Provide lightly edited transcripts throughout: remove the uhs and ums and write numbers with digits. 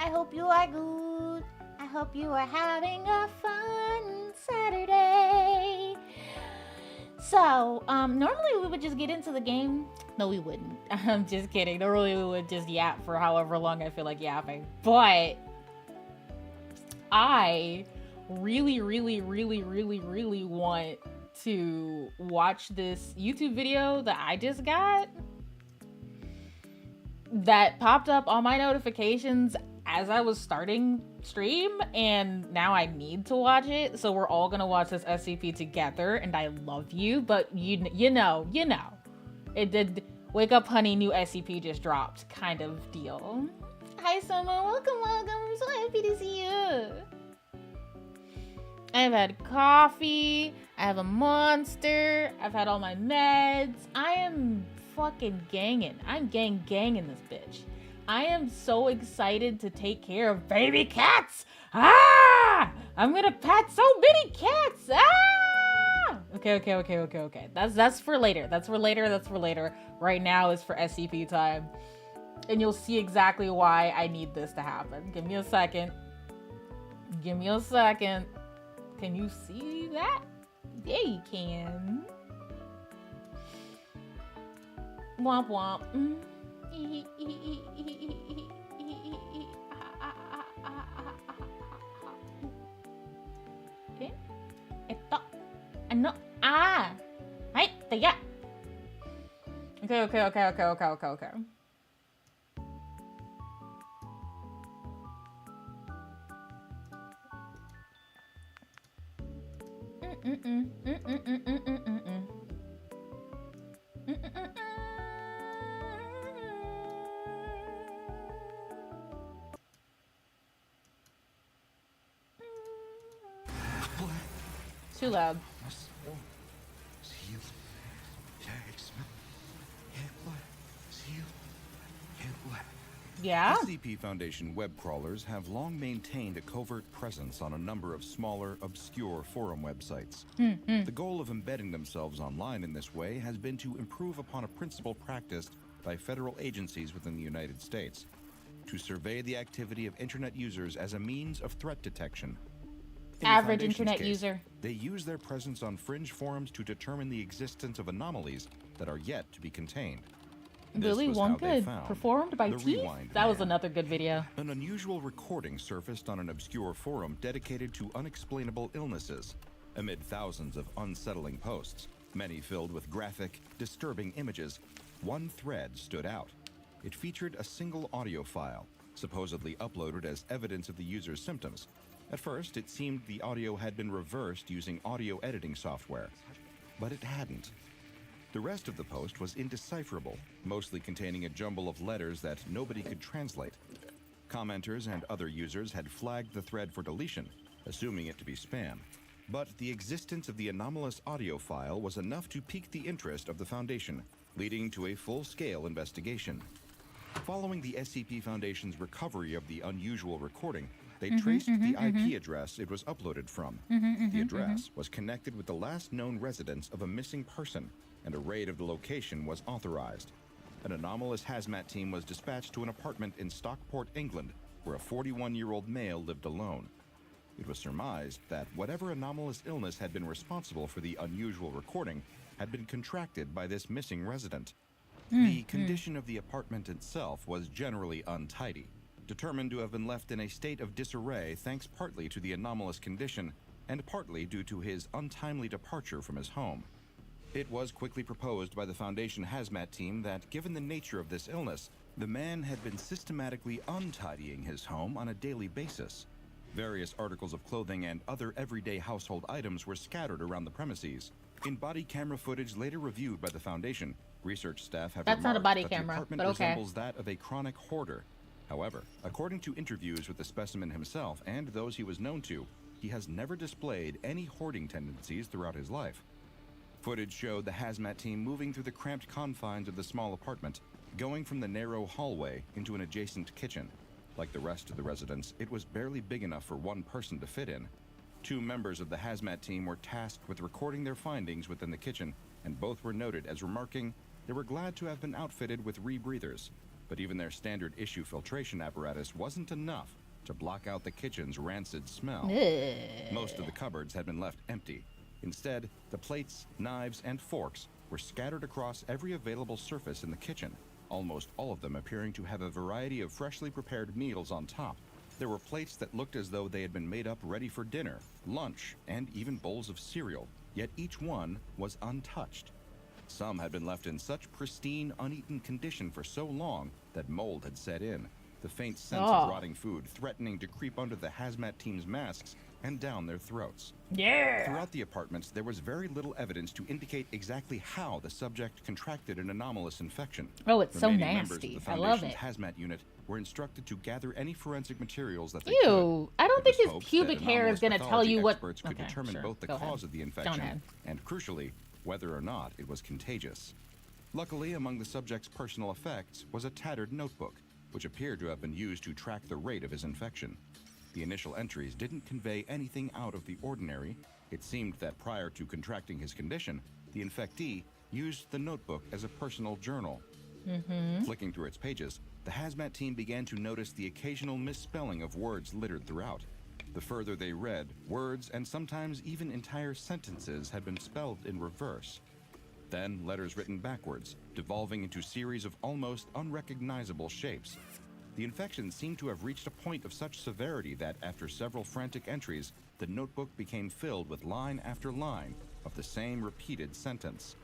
I hope you are good. I hope you are having a fun Saturday. So, normally we would just get into the game. No, we wouldn't. I'm just kidding. Normally we would just yap for however long I feel like yapping. But I really want to watch this YouTube video that I just got that popped up on my notifications as I was starting stream, and now I need to watch it. So we're all gonna watch this SCP together, and I love you, but you know, it did. Wake up, honey, new SCP just dropped, kind of deal. Hi, Summer. Welcome. I'm so happy to see you. I've had coffee. I have a monster. I've had all my meds. I am fucking ganging. I'm ganging this bitch. I am so excited to take care of baby cats. Ah! I'm gonna pet so many cats. Ah! Okay. That's for later. That's for later. Right now is for SCP time. And you'll see exactly why I need this to happen. Give me a second. Can you see that? Yeah, you can. Womp womp. Okay. Ito. Ano? Ah! Ay, tiga. Okay. Too loud. Yeah? SCP Foundation web crawlers have long maintained a covert presence on a number of smaller, obscure forum websites. The goal of embedding themselves online in this way has been to improve upon a principle practiced by federal agencies within the United States, to survey the activity of internet users as a means of threat detection. Average internet user. They use their presence on fringe forums to determine the existence of anomalies that are yet to be contained. Willy Wonka, performed by Teeth? That was another good video. An unusual recording surfaced on an obscure forum dedicated to unexplainable illnesses. Amid thousands of unsettling posts, many filled with graphic, disturbing images, one thread stood out. It featured a single audio file, supposedly uploaded as evidence of the user's symptoms. At first, it seemed the audio had been reversed using audio editing software, but it hadn't. The rest of the post was indecipherable, mostly containing a jumble of letters that nobody could translate. Commenters and other users had flagged the thread for deletion, assuming it to be spam. But the existence of the anomalous audio file was enough to pique the interest of the Foundation, leading to a full-scale investigation. Following the SCP Foundation's recovery of the unusual recording, they traced the IP address it was uploaded from. The address was connected with the last known residence of a missing person, and a raid of the location was authorized. An anomalous hazmat team was dispatched to an apartment in Stockport, England, where a 41-year-old male lived alone. It was surmised that whatever anomalous illness had been responsible for the unusual recording had been contracted by this missing resident. The condition of the apartment itself was generally untidy, determined to have been left in a state of disarray thanks partly to the anomalous condition and partly due to his untimely departure from his home. It was quickly proposed by the Foundation hazmat team that, given the nature of this illness, the man had been systematically untidying his home on a daily basis. Various articles of clothing and other everyday household items were scattered around the premises. In body camera footage later reviewed by the Foundation, research staff have That's not a body that the camera, apartment but okay. resembles that of a chronic hoarder. However, according to interviews with the specimen himself and those he was known to, he has never displayed any hoarding tendencies throughout his life. Footage showed the hazmat team moving through the cramped confines of the small apartment, going from the narrow hallway into an adjacent kitchen. Like the rest of the residence, it was barely big enough for one person to fit in. Two members of the hazmat team were tasked with recording their findings within the kitchen, and both were noted as remarking, they were glad to have been outfitted with rebreathers, but even their standard issue filtration apparatus wasn't enough to block out the kitchen's rancid smell. Most of the cupboards had been left empty. Instead, the plates, knives, and forks were scattered across every available surface in the kitchen, almost all of them appearing to have a variety of freshly prepared meals on top. There were plates that looked as though they had been made up ready for dinner, lunch, and even bowls of cereal, yet each one was untouched. Some had been left in such pristine, uneaten condition for so long that mold had set in, the faint sense of rotting food threatening to creep under the hazmat team's masks and down their throats. Yeah. Throughout the apartments, there was very little evidence to indicate exactly how the subject contracted an anomalous infection. Oh, it's so Remaining members of nasty. the I love Foundation's it. hazmat unit were instructed to gather any forensic materials that they Ew. could. I don't It think was his hoped pubic that hair is anomalous going to tell pathology you what... experts could determine sure. both the Go cause ahead. of the Go infection ahead. and, crucially, whether or not it was contagious. Luckily, among the subject's personal effects was a tattered notebook, which appeared to have been used to track the rate of his infection. The initial entries didn't convey anything out of the ordinary. It seemed that prior to contracting his condition, the infectee used the notebook as a personal journal. Flicking through its pages, the hazmat team began to notice the occasional misspelling of words littered throughout. The further they read, words and sometimes even entire sentences had been spelled in reverse. Then letters written backwards, devolving into series of almost unrecognizable shapes. The infection seemed to have reached a point of such severity that after several frantic entries, the notebook became filled with line after line of the same repeated sentence.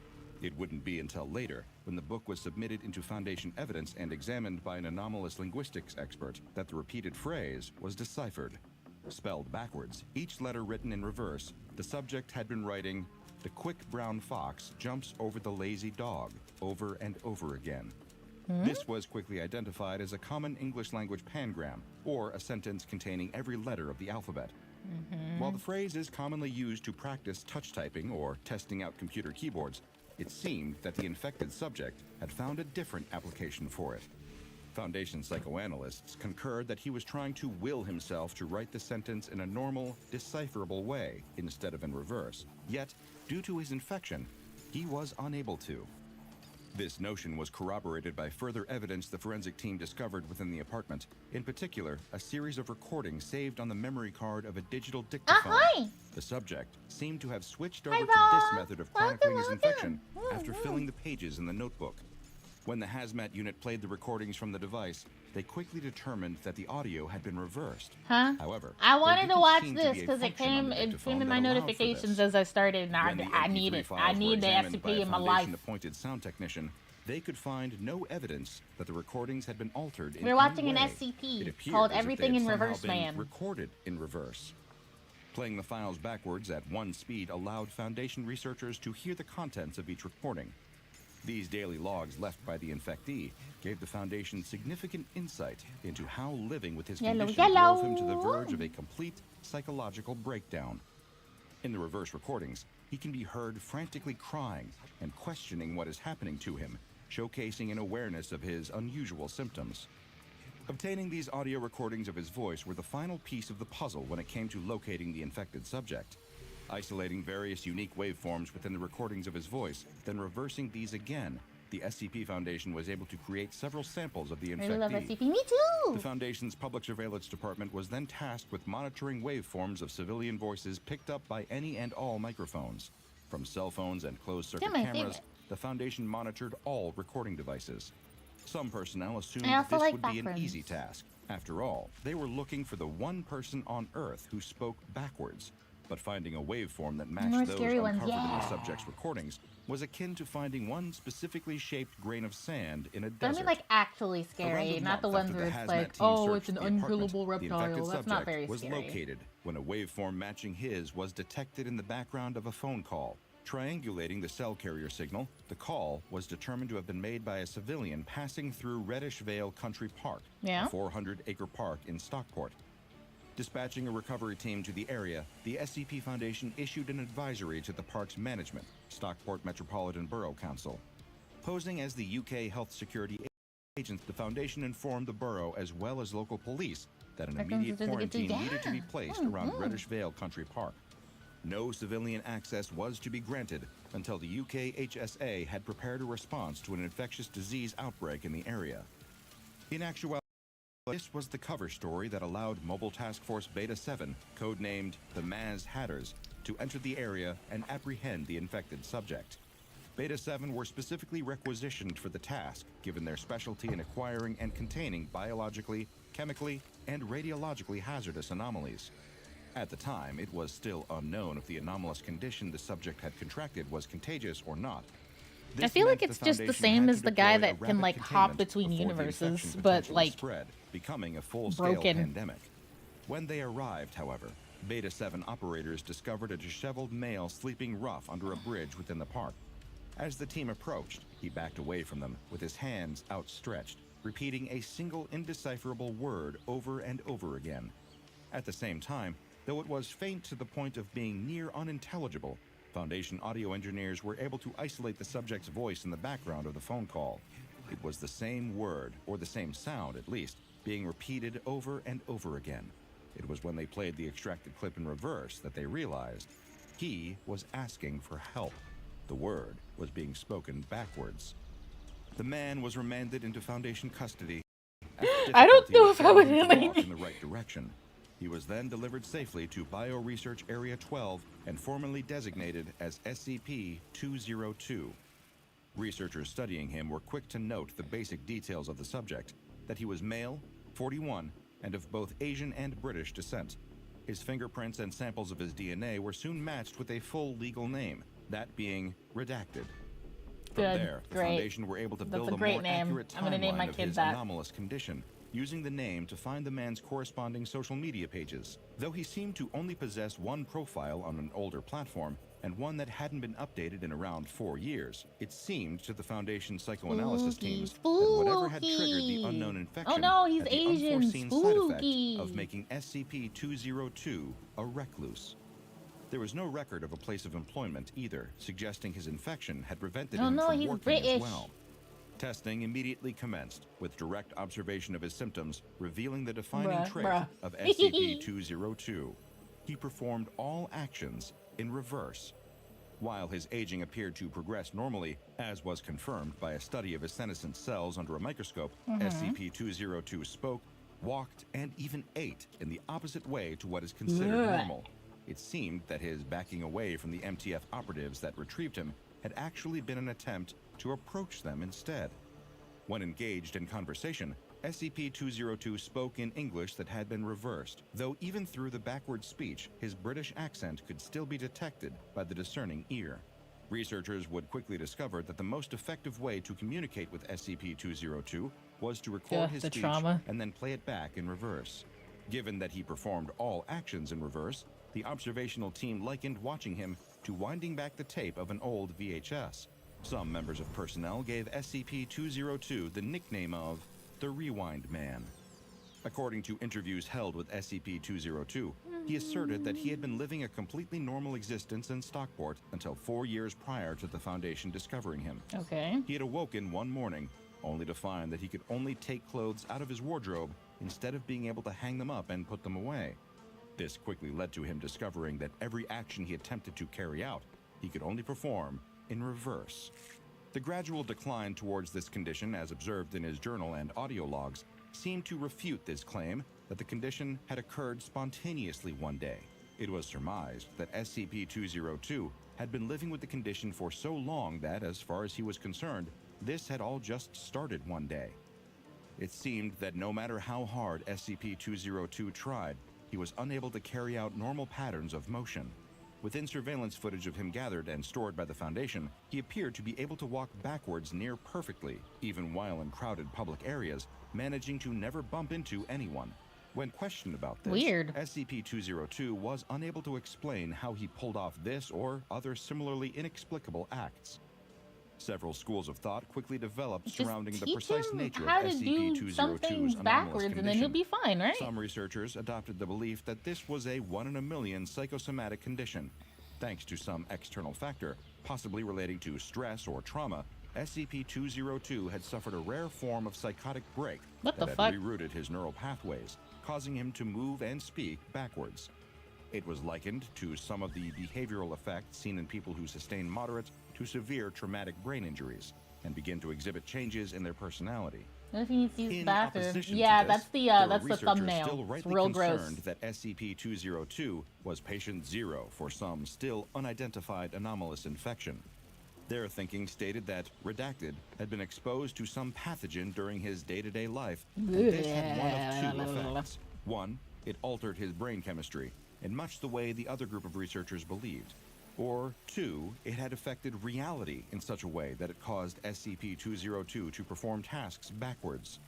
It wouldn't be until later, when the book was submitted into Foundation evidence and examined by an anomalous linguistics expert, that the repeated phrase was deciphered. Spelled backwards, each letter written in reverse, the subject had been writing, "The quick brown fox jumps over the lazy dog," over and over again. This was quickly identified as a common English language pangram, or a sentence containing every letter of the alphabet. While the phrase is commonly used to practice touch typing or testing out computer keyboards, it seemed that the infected subject had found a different application for it. Foundation psychoanalysts concurred that he was trying to will himself to write the sentence in a normal, decipherable way instead of in reverse. Yet, due to his infection, he was unable to. This notion was corroborated by further evidence the forensic team discovered within the apartment. In particular, a series of recordings saved on the memory card of a digital dictaphone. Hi. The subject seemed to have switched over Hi, to this Rob. method of chronicling his Welcome. infection after filling the pages in the notebook. When the hazmat unit played the recordings from the device, they quickly determined that the audio had been reversed. However, I there wanted to didn't watch seem this be a because it function on came the dictaphone in that my allowed for notifications this. as I started, and When the I need MP3 it. files I were need the examined by SCP a in my life. Foundation-appointed sound technician, they could find no evidence that the recordings had been altered in We're any watching an way. SCP It appeared called as if they Everything had in somehow Reverse been Man. recorded in reverse. Playing the files backwards at one speed allowed Foundation researchers to hear the contents of each recording. These daily logs left by the infectee gave the Foundation significant insight into how living with his condition drove him to the verge of a complete psychological breakdown. In the reverse recordings, he can be heard frantically crying and questioning what is happening to him, showcasing an awareness of his unusual symptoms. Obtaining these audio recordings of his voice were the final piece of the puzzle when it came to locating the infected subject. Isolating various unique waveforms within the recordings of his voice, then reversing these again, the SCP Foundation was able to create several samples of the I love infectee. SCP. Me too. The Foundation's Public Surveillance Department was then tasked with monitoring waveforms of civilian voices picked up by any and all microphones. From cell phones and closed-circuit my cameras, favorite. the Foundation monitored all recording devices. Some personnel assumed I also this like would be an backgrounds. easy task. After all, they were looking for the one person on Earth who spoke backwards. But finding a waveform that matched More those scary ones, uncovered in the yeah. subject's recordings was akin to finding one specifically shaped grain of sand in a But I desert. mean, like, actually Around scary, a not the month ones after where the it's hazmat like, team oh, searched it's an the apartment, unkillable the infected reptile. That's not subject very was scary. located when a waveform matching his was detected in the background of a phone call. Triangulating the cell carrier signal, the call was determined to have been made by a civilian passing through Reddish Vale Country Park, Yeah. a 400-acre park in Stockport. Dispatching a recovery team to the area, the SCP Foundation issued an advisory to the park's management, Stockport Metropolitan Borough Council. Posing as the UK Health Security agent, the Foundation informed the borough as well as local police that an immediate quarantine needed to be placed around Reddish Vale Country Park. No civilian access was to be granted, until the UKHSA had prepared a response to an infectious disease outbreak in the area. In actuality, this was the cover story that allowed Mobile Task Force Beta 7, codenamed the Maz Hatters, to enter the area and apprehend the infected subject. Beta 7 were specifically requisitioned for the task, given their specialty in acquiring and containing biologically, chemically, and radiologically hazardous anomalies. At the time, it was still unknown if the anomalous condition the subject had contracted was contagious or not. I feel like it's just the same as the guy that can like hop between universes, but like spread, becoming a full-scale pandemic. When they arrived, however, Beta 7 operators discovered a disheveled male sleeping rough under a bridge within the park. As the team approached, he backed away from them with his hands outstretched, repeating a single indecipherable word over and over again. At the same time, though it was faint to the point of being near unintelligible, Foundation audio engineers were able to isolate the subject's voice in the background of the phone call. It was the same word, or the same sound at least, being repeated over and over again. It was when they played the extracted clip in reverse that they realized he was asking for help. The word was being spoken backwards. The man was remanded into Foundation custody. I don't know if I would walk in the right direction. He was then delivered safely to Bioresearch Area 12 and formally designated as SCP-202. Researchers studying him were quick to note the basic details of the subject, that he was male, 41, and of both Asian and British descent. His fingerprints and samples of his DNA were soon matched with a full legal name, that being redacted. From there, the Foundation were able to build a more accurate timeline of his anomalous condition, using the name to find the man's corresponding social media pages. Though he seemed to only possess one profile on an older platform, and one that hadn't been updated in around 4 years, it seemed to the Foundation's psychoanalysis teams that whatever had triggered the unknown infection had the unforeseen side effect of making SCP-202 a recluse. There was no record of a place of employment either, suggesting his infection had prevented him from working as well. Testing immediately commenced, with direct observation of his symptoms revealing the defining trait of SCP-202. He performed all actions in reverse. While his aging appeared to progress normally, as was confirmed by a study of his senescent cells under a microscope, SCP-202 spoke, walked, and even ate in the opposite way to what is considered normal. It seemed that his backing away from the MTF operatives that retrieved him had actually been an attempt to approach them instead. When engaged in conversation, SCP-202 spoke in English that had been reversed, though even through the backward speech, his British accent could still be detected by the discerning ear. Researchers would quickly discover that the most effective way to communicate with SCP-202 was to record his speech and then play it back in reverse. Given that he performed all actions in reverse, the observational team likened watching him to winding back the tape of an old VHS. Some members of personnel gave SCP-202 the nickname of the Rewind Man. According to interviews held with SCP-202, he asserted that he had been living a completely normal existence in Stockport until 4 years prior to the Foundation discovering him. He had awoken one morning, only to find that he could only take clothes out of his wardrobe instead of being able to hang them up and put them away. This quickly led to him discovering that every action he attempted to carry out, he could only perform in reverse. The gradual decline towards this condition, as observed in his journal and audio logs, seemed to refute this claim that the condition had occurred spontaneously one day. It was surmised that SCP-202 had been living with the condition for so long that, as far as he was concerned, this had all just started one day. It seemed that no matter how hard SCP-202 tried, he was unable to carry out normal patterns of motion. Within surveillance footage of him gathered and stored by the Foundation, he appeared to be able to walk backwards near perfectly, even while in crowded public areas, managing to never bump into anyone. When questioned about this, SCP-202 was unable to explain how he pulled off this or other similarly inexplicable acts. Several schools of thought quickly developed surrounding the precise nature of SCP-202's anomalous condition. And then he'll be fine, right? Some researchers adopted the belief that this was a 1 in a million psychosomatic condition. Thanks to some external factor, possibly relating to stress or trauma, SCP-202 had suffered a rare form of psychotic break that had rerouted his neural pathways, causing him to move and speak backwards. It was likened to some of the behavioral effects seen in people who sustain moderate to severe traumatic brain injuries and begin to exhibit changes in their personality. What if he needs to use the In bathroom? opposition Yeah, to this, that's the there are that's the researchers thumbnail. still It's rightly real gross. concerned that SCP-202 was patient 0 for some still unidentified anomalous infection. Their thinking stated that Redacted had been exposed to some pathogen during his day-to-day life, and this had one of two effects. One, it altered his brain chemistry, in much the way the other group of researchers believed. Or two, it had affected reality in such a way that it caused SCP-202 to perform tasks backwards.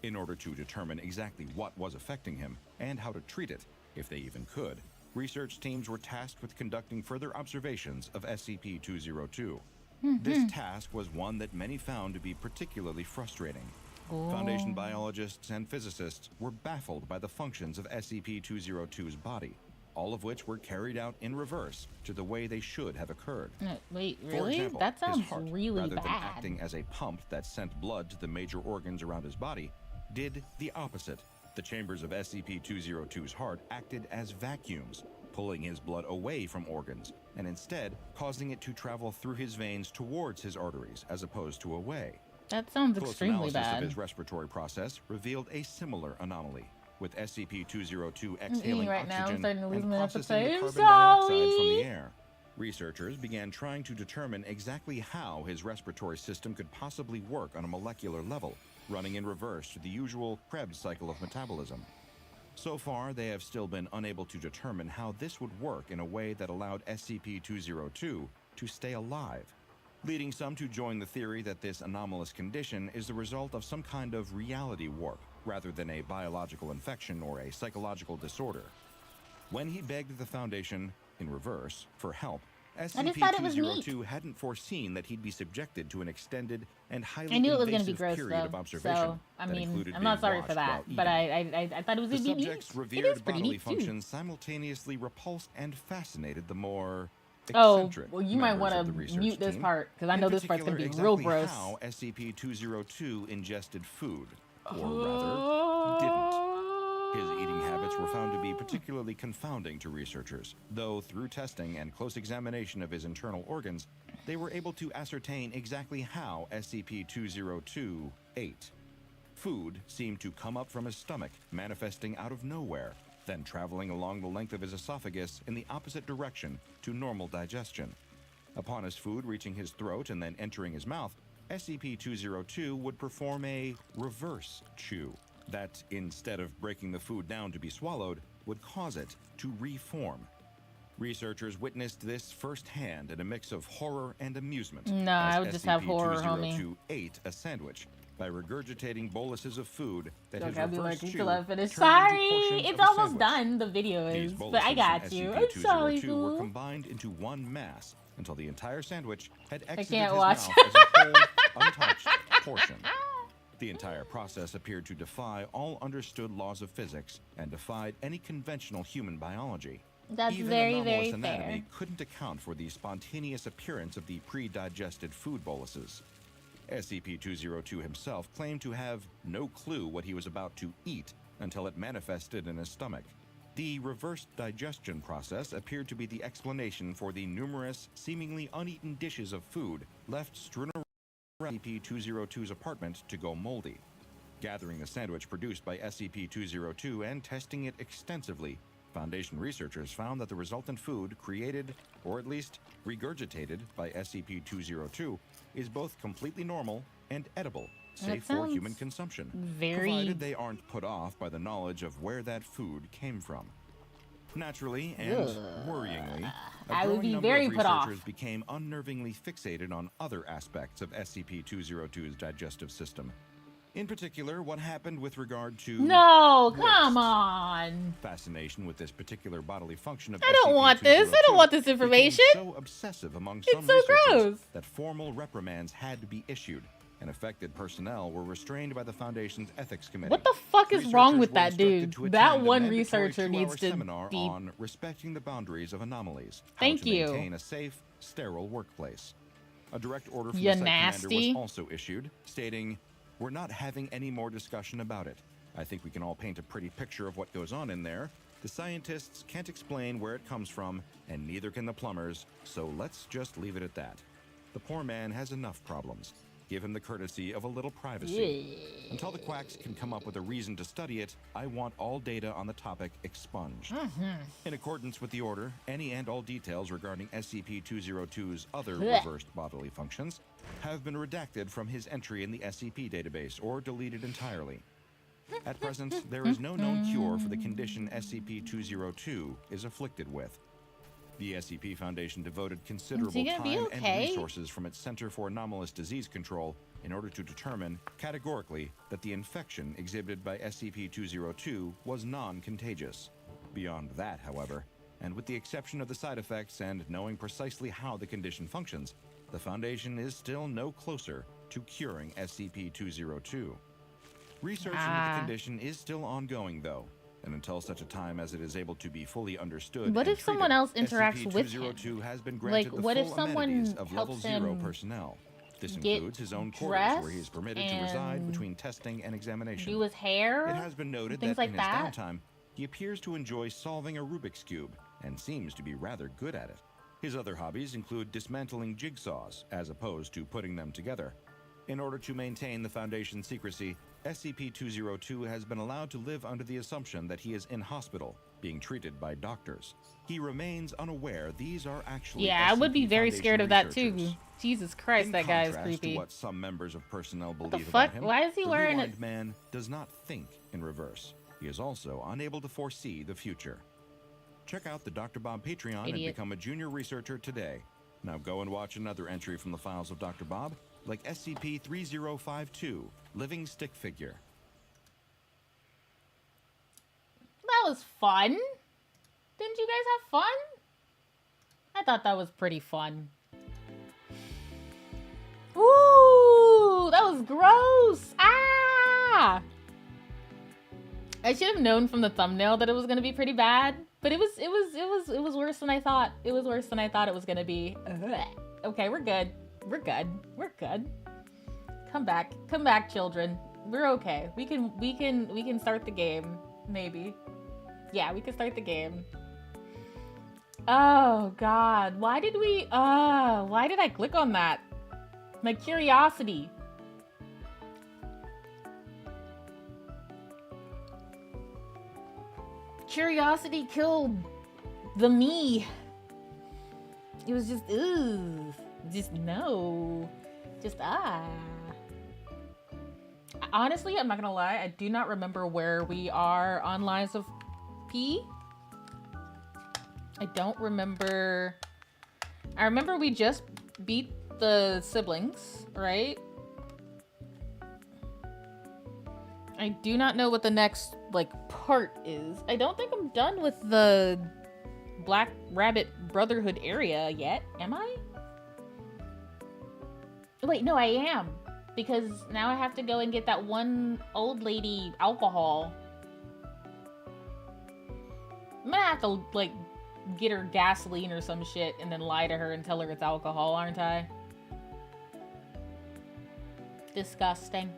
In order to determine exactly what was affecting him and how to treat it, if they even could, research teams were tasked with conducting further observations of SCP-202. This task was one that many found to be particularly frustrating. Foundation biologists and physicists were baffled by the functions of SCP-202's body, all of which were carried out in reverse to the way they should have occurred. Wait, For really? example, That his sounds heart, really rather bad. than acting as a pump that sent blood to the major organs around his body, did the opposite. The chambers of SCP-202's heart acted as vacuums, pulling his blood away from organs, and instead causing it to travel through his veins towards his arteries as opposed to away. That sounds Close extremely analysis bad. of his respiratory process revealed a similar anomaly, with SCP-202 I'm eating exhaling right now. I'm oxygen starting to lose and my processing the appetite. I'm carbon dioxide from sorry. the air. Researchers began trying to determine exactly how his respiratory system could possibly work on a molecular level, running in reverse to the usual Krebs cycle of metabolism. So far, they have still been unable to determine how this would work in a way that allowed SCP-202 to stay alive, leading some to join the theory that this anomalous condition is the result of some kind of reality warp, rather than a biological infection or a psychological disorder. When he begged the Foundation, in reverse, for help, I just thought it was SCP-202 hadn't foreseen that he'd be subjected to an extended and highly I knew it was going to be invasive gross, period of though. observation. So, I that mean, included I'm not being sorry for watched that. while But eating. I thought it was The going to be neat. subject's It revered is pretty bodily neat, too. functions simultaneously repulsed and fascinated the more Oh, eccentric well, you might members want of the to research mute this team. part, because I In know this part's going to be particular, real exactly gross. how SCP-202 ingested food, or rather, didn't. His eating habits were found to be particularly confounding to researchers, though through testing and close examination of his internal organs, they were able to ascertain exactly how SCP-202 ate. Food seemed to come up from his stomach, manifesting out of nowhere, then traveling along the length of his esophagus in the opposite direction to normal digestion. Upon his food reaching his throat and then entering his mouth, SCP-202 would perform a reverse chew that, instead of breaking the food down to be swallowed, would cause it to reform. Researchers witnessed this firsthand in a mix of horror and amusement. No, as I would just have horror, homie. SCP-202 ate a sandwich by regurgitating boluses of food that his Okay, I'll be reverse working chew till I finish. turned into Sorry, portions it's of a almost sandwich. done. The video These is, but boluses I got from you. I'm sorry, SCP-202 were boo. combined into one mass until the entire sandwich had exited can't his watch. mouth as a whole, untouched portion. The entire process appeared to defy all understood laws of physics and defied any conventional human biology. That's Even very, anomalous very anatomy fair. couldn't account for the spontaneous appearance of the pre-digested food boluses. SCP-202 himself claimed to have no clue what he was about to eat until it manifested in his stomach. The reverse digestion process appeared to be the explanation for the numerous, seemingly uneaten dishes of food left strewn around SCP-202's apartment to go moldy. Gathering the sandwich produced by SCP-202 and testing it extensively, Foundation researchers found that the resultant food created, or at least regurgitated, by SCP-202 is both completely normal and edible, safe for human consumption, provided they aren't put off by the knowledge of where that food came from. Naturally and worryingly, I a would growing be number very of put off. researchers became unnervingly fixated on other aspects of SCP-202's digestive system. In particular, what happened with regard to No, waste. come on. Fascination with this particular bodily function of I don't want this. I don't want this became information. so obsessive among It's some so researchers gross. that formal reprimands had to be issued, and affected personnel were restrained by the Foundation's ethics committee. What the fuck is wrong with that Researchers were dude? instructed to That attend a one mandatory researcher 2-hour needs to seminar be. on respecting the boundaries of anomalies, how Thank to you. maintain a safe, sterile workplace. A direct order from You the site commander nasty. was also issued, stating, "We're not having any more discussion about it. I think we can all paint a pretty picture of what goes on in there. The scientists can't explain where it comes from, and neither can the plumbers, so let's just leave it at that." The poor man has enough problems. Give him the courtesy of a little privacy. Until the quacks can come up with a reason to study it, I want all data on the topic expunged. In accordance with the order, any and all details regarding SCP-202's other reversed bodily functions have been redacted from his entry in the SCP database or deleted entirely. At present, there is no known cure for the condition SCP-202 is afflicted with. The SCP Foundation devoted considerable time and resources from its Center for Anomalous Disease Control in order to determine, categorically, that the infection exhibited by SCP-202 was non-contagious. Beyond that, however, and with the exception of the side effects and knowing precisely how the condition functions, the Foundation is still no closer to curing SCP-202. Research into the condition is still ongoing, though, and until such a time as it is able to be fully understood. What if someone else interacts with him? SCP-202 has been granted Like, what if the full someone amenities of Level helps 0 him personnel. This get includes his own quarters where he is permitted to reside between testing and examination. do his hair? It has been noted things that like in that? his downtime, he appears to enjoy solving a Rubik's Cube and seems to be rather good at it. His other hobbies include dismantling jigsaws as opposed to putting them together. In order to maintain the Foundation's secrecy, SCP-202 has been allowed to live under the assumption that he is in hospital, being treated by doctors. He remains unaware these are actually Yeah, I would be very Foundation scared of that researchers. too. Jesus Christ, In that guy is contrast creepy. to what some members of personnel What believe the fuck? about him, Why is he the wearing rewind it? man does not think in reverse. He is also unable to foresee the future. Check out the Dr. Bob Patreon and Idiot. become a junior researcher today. Now go and watch another entry from the files of Dr. Bob, like SCP-3052, Living Stick Figure. That was fun. Didn't you guys have fun? I thought that was pretty fun. Ooh, that was gross. Ah! I should have known from the thumbnail that it was gonna be pretty bad, but it was worse than I thought. It was worse than I thought it was gonna be. Ugh. Okay, we're good. We're good. We're good. Come back, children. We're okay. We can start the game, maybe. Yeah, we can start the game. Oh God, why did I click on that? My curiosity. Curiosity killed the me. It was just, ooh, just no, just Honestly, I'm not gonna lie, I do not remember where we are on Lies of P. I don't remember. I remember we just beat the siblings, right? I do not know what the next, like, part is. I don't think I'm done with the Black Rabbit Brotherhood area yet, am I? Wait, no, I am. Because now I have to go and get that one old lady alcohol. I'm gonna have to, like, get her gasoline or some shit and then lie to her and tell her it's alcohol, aren't I? Disgusting.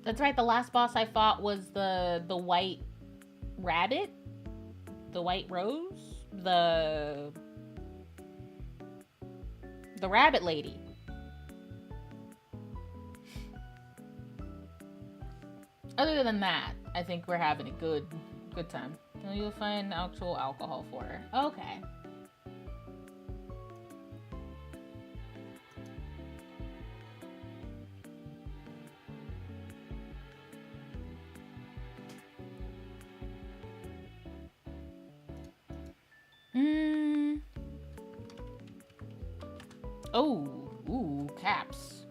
That's right, the last boss I fought was the white rabbit? The white rose? The rabbit lady. Other than that, I think we're having a good time. You'll find actual alcohol for her. Okay. Oh, ooh, caps.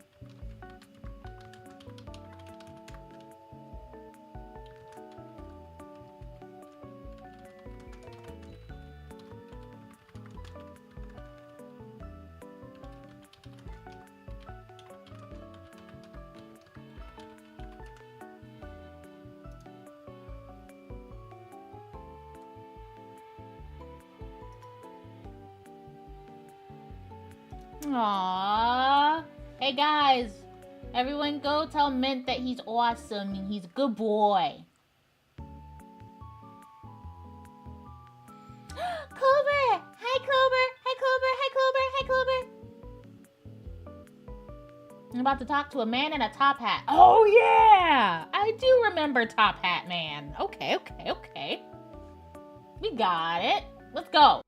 Aww. Hey guys, everyone go tell Mint that he's awesome and he's a good boy. I'm about to talk to a man in a top hat. Oh, yeah! I do remember Top Hat Man. Okay. We got it. Let's go.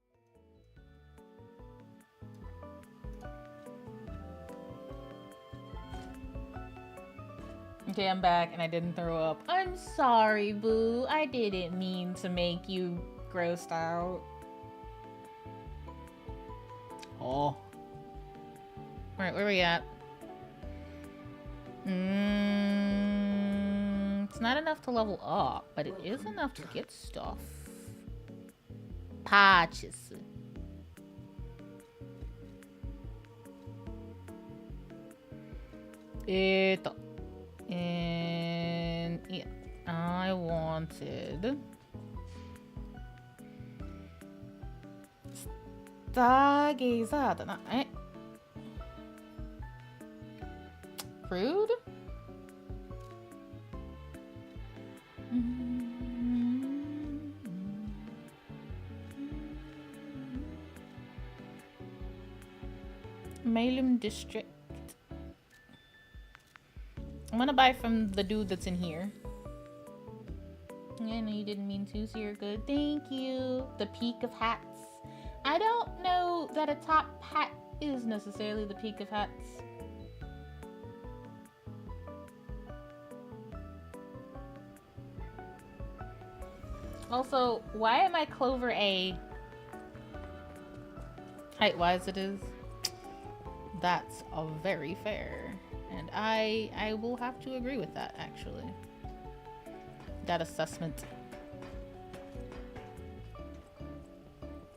Okay, I'm back and I didn't throw up. I'm sorry, boo. I didn't mean to make you grossed out. Oh. Alright, where are we at? It's not enough to level up, but it is enough to get stuff. Patches. And yeah, I wanted stargazer だな。Rude? Malum District. I'm gonna buy from the dude that's in here. I know you didn't mean to, so you're good. Thank you. The peak of hats. I don't know that a top hat is necessarily the peak of hats. Also, why am I Clover A? Height-wise it is. That's a very fair. And I will have to agree with that, actually. That assessment.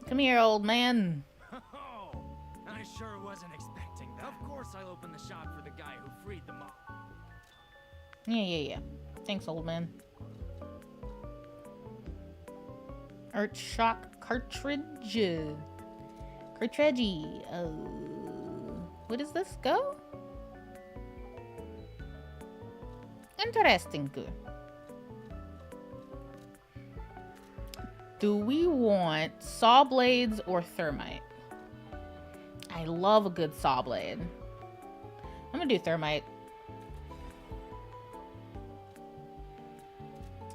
Come here, old man. Oh, I sure wasn't expecting that. Of course I'll open the shop for the guy who freed them all. Yeah. Thanks, old man. Art shock cartridge. Cartridge. Where does this go? Interesting. Do we want saw blades or thermite? I love a good saw blade. I'm gonna do thermite.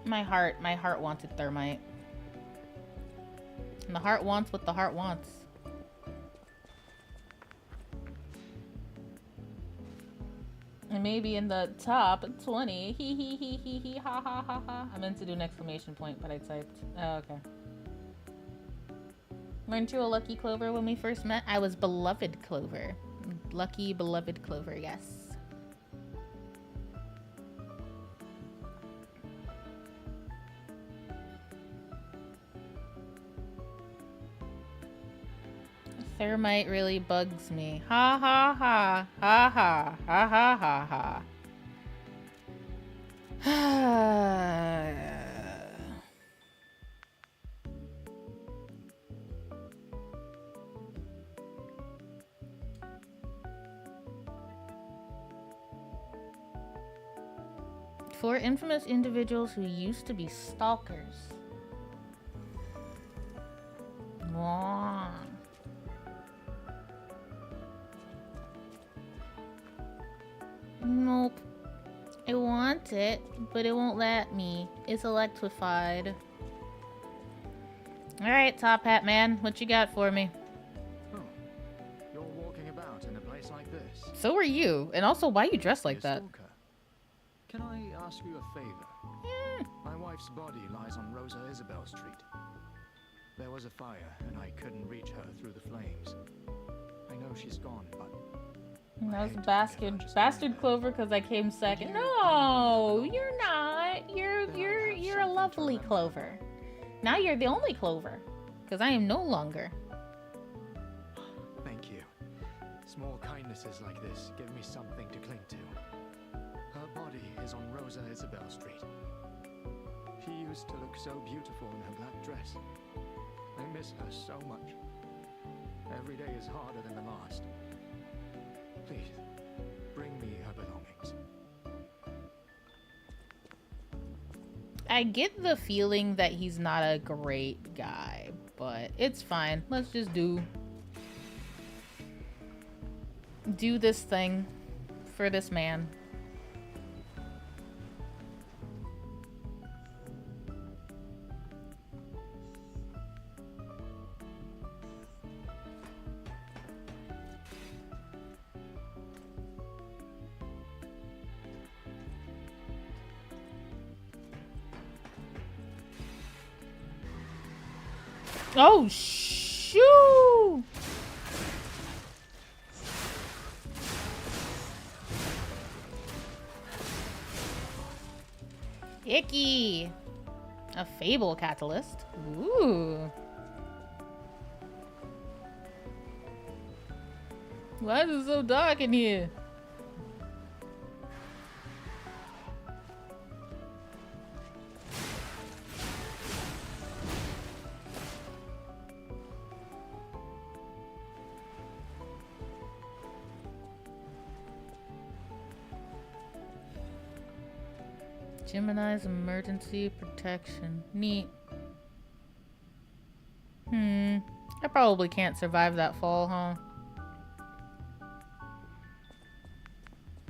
My heart wanted thermite. And the heart wants what the heart wants. And maybe in the top 20. Hee ha ha ha ha. I meant to do an exclamation point, but I typed. Oh, okay. Weren't you a lucky Clover when we first met? I was beloved Clover. Lucky, beloved Clover, yes. Thermite really bugs me. Ha ha ha. Ha ha. Ha ha ha ha. For infamous individuals who used to be stalkers. Wow. Nope. I want it, but it won't let me. It's electrified. Alright, Top Hat Man, what you got for me? Oh, you're walking about in a place like this. So are you. And also, why are you dressed like that? Stalker. Can I ask you a favor? My wife's body lies on Rosa Isabel Street. There was a fire, and I couldn't reach her through the flames. I know she's gone, but... That was bastard Clover because I came second. No, you're not. You're a lovely Clover. Now you're the only Clover because I am no longer. Thank you. Small kindnesses like this give me something to cling to. Her body is on Rosa Isabel Street. She used to look so beautiful in her black dress. I miss her so much. Every day is harder than the last. Please, bring me her belongings. I get the feeling that he's not a great guy, but it's fine. Let's just do this thing for this man. Oh, shoo! Icky! A fable catalyst. Ooh. Why is it so dark in here? Gemini's emergency protection. Neat. I probably can't survive that fall, huh?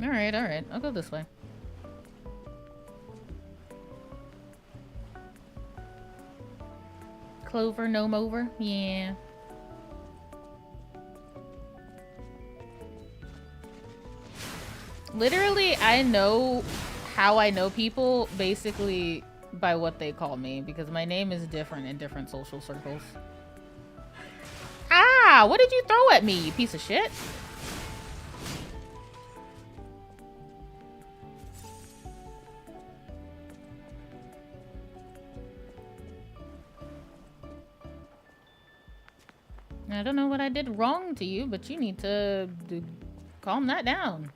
Alright, alright. I'll go this way. Clover, gnome over? Yeah. Literally, I know how I know people basically by what they call me, because my name is different in different social circles. Ah! What did you throw at me, you piece of shit? I don't know what I did wrong to you, but you need to calm that down.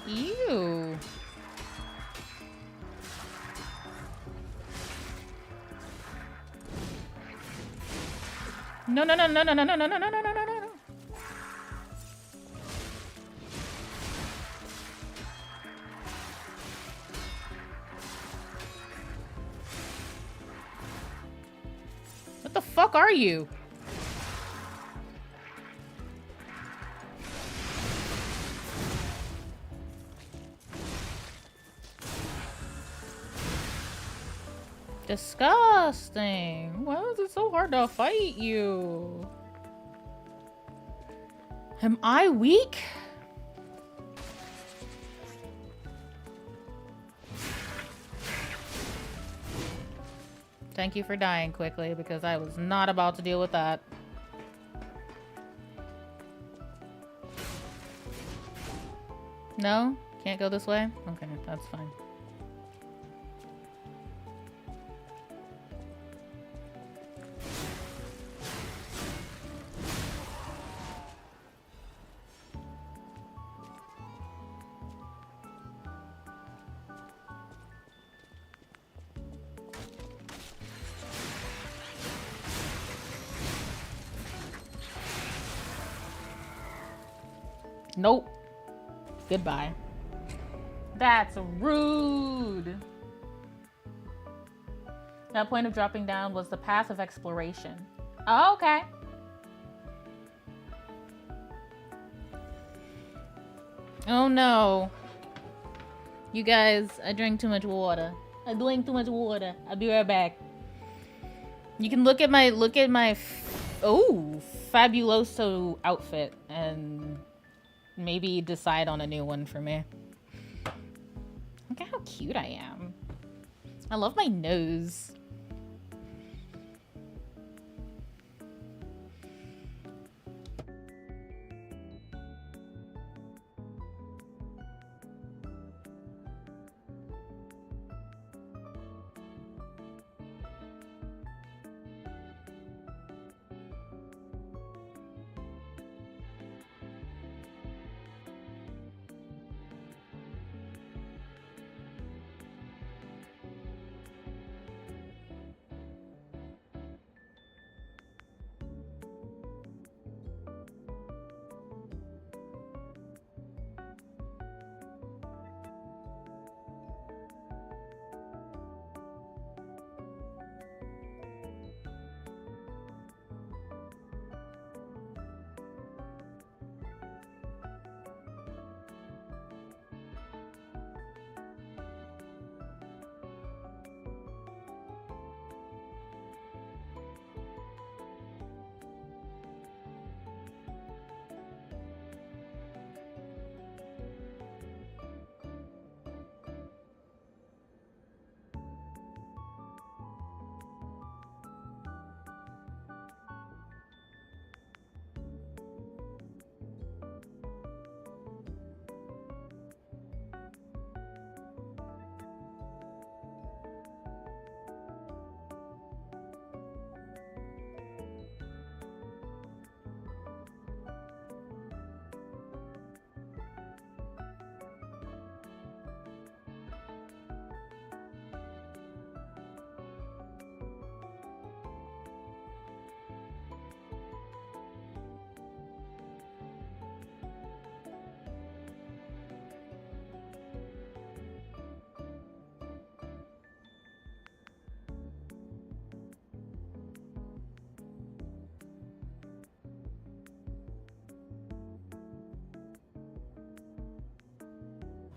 Ew. No, no, no, no, no, no, no, no, no, no, no, no, no, no. What the fuck are you? Disgusting. Why is it so hard to fight you? Am I weak? Thank you for dying quickly, because I was not about to deal with that. No? Can't go this way? Okay, that's fine. Nope. Goodbye. That's rude. That point of dropping down was the path of exploration. Oh, okay. Oh no. You guys, I drank too much water. I drank too much water. I'll be right back. You can look at my oh, fabuloso outfit and maybe decide on a new one for me. Look at how cute I am. I love my nose.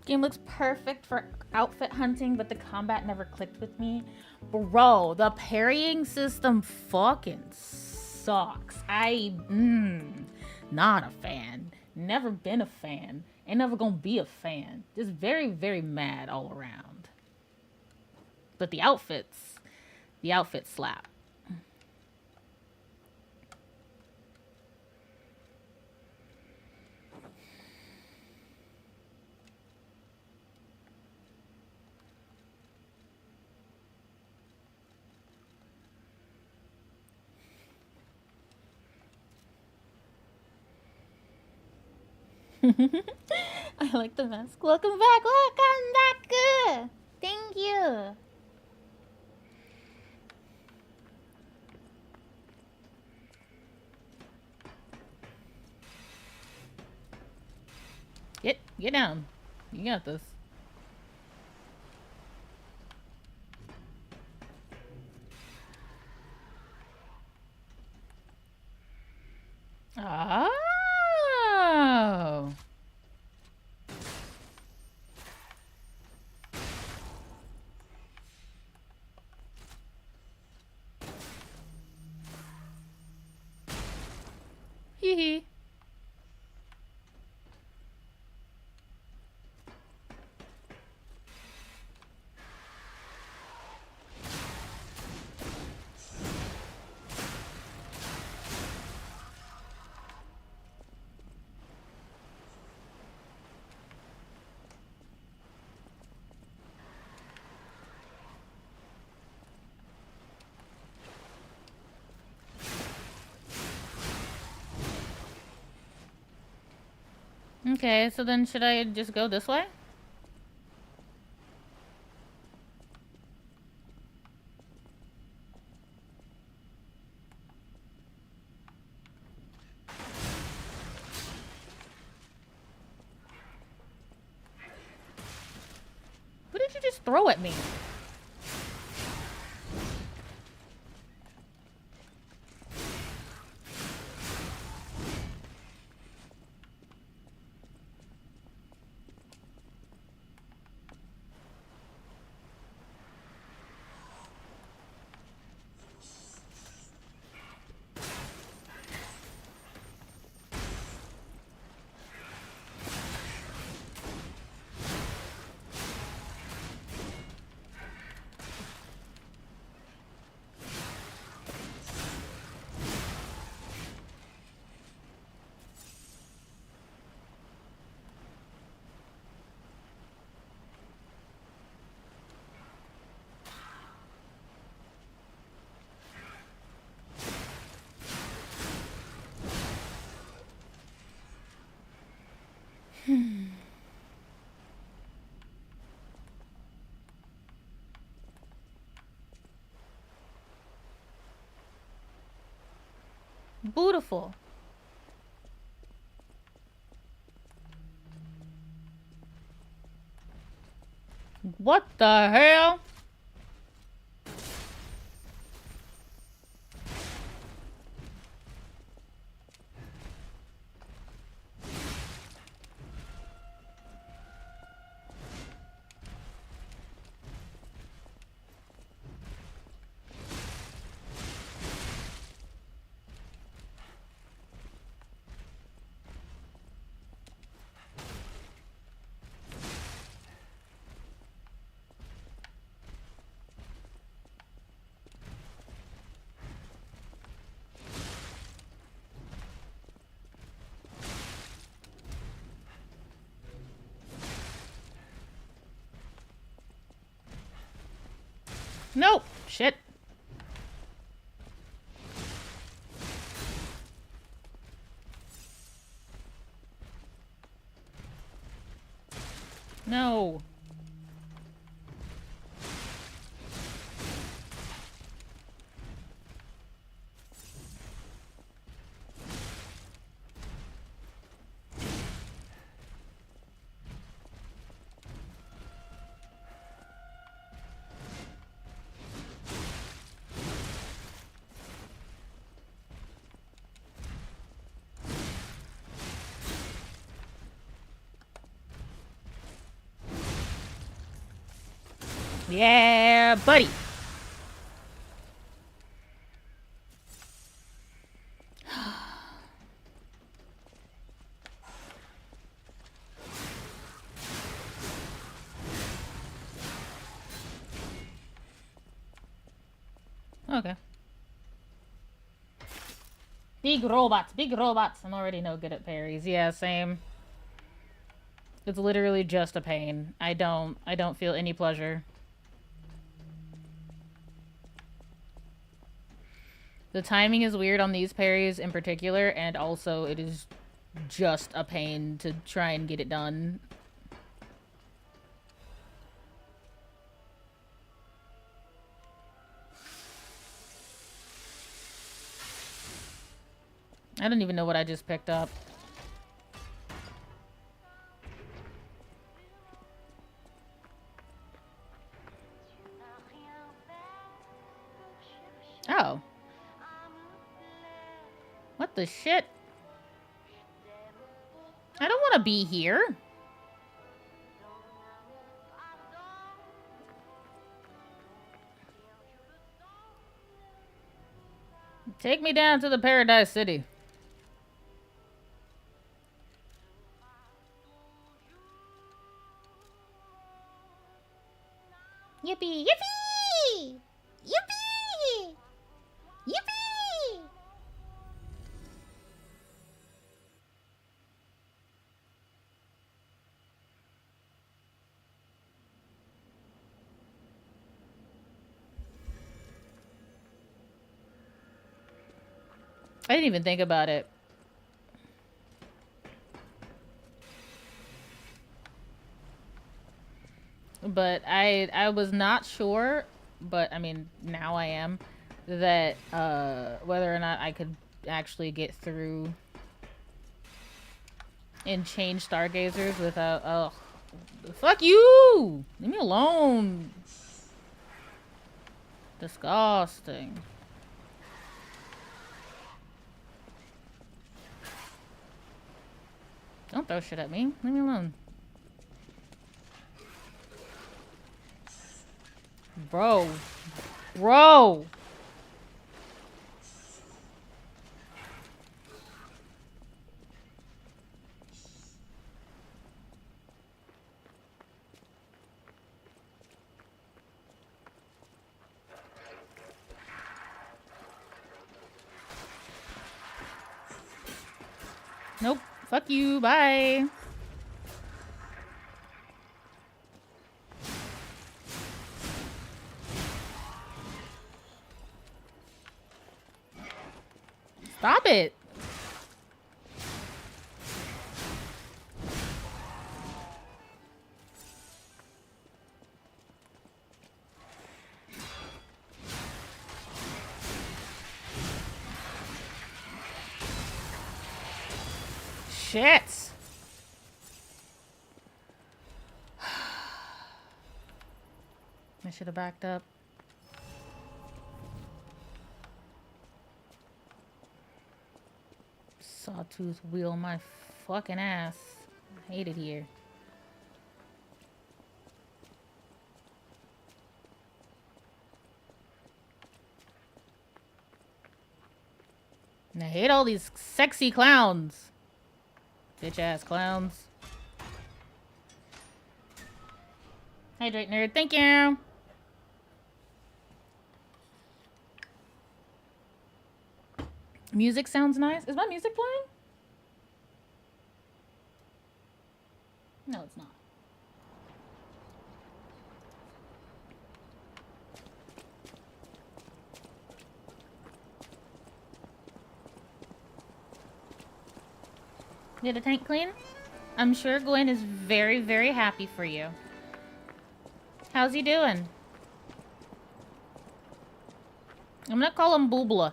Game looks perfect for outfit hunting, but the combat never clicked with me. Bro, the parrying system fucking sucks. Not a fan. Never been a fan. Ain't never gonna be a fan. Just very, very mad all around. But the outfits slap. I like the mask. Welcome back. Welcome back. Thank you. Get down. You got this. Oh. Hee hee. Okay, so then should I just go this way? What did you just throw at me? Beautiful. What the hell? Nope. Shit. No. Yeah, buddy. Okay. Big robots, big robots. I'm already no good at parries. Yeah, same. It's literally just a pain. I don't feel any pleasure. The timing is weird on these parries in particular, and also it is just a pain to try and get it done. I don't even know what I just picked up. Oh. What the shit? I don't want to be here. Take me down to the Paradise City. Yippee! Yippee! Yippee! Yippee! I didn't even think about it. But I was not sure, but I mean, now I am, that whether or not I could actually get through and change stargazers without, oh, fuck you! Leave me alone. Disgusting. Don't throw shit at me. Leave me alone. Bro. Bro! Nope. Fuck you. Bye. Stop it. Shit. I should have backed up. Sawtooth wheel my fucking ass. I hate it here. And I hate all these sexy clowns. Bitch ass clowns. Hydrate nerd, thank you. Music sounds nice. Is my music playing? No, it's not. Did the tank clean? I'm sure Gwen is very, very happy for you. How's he doing? I'm gonna call him Boobla.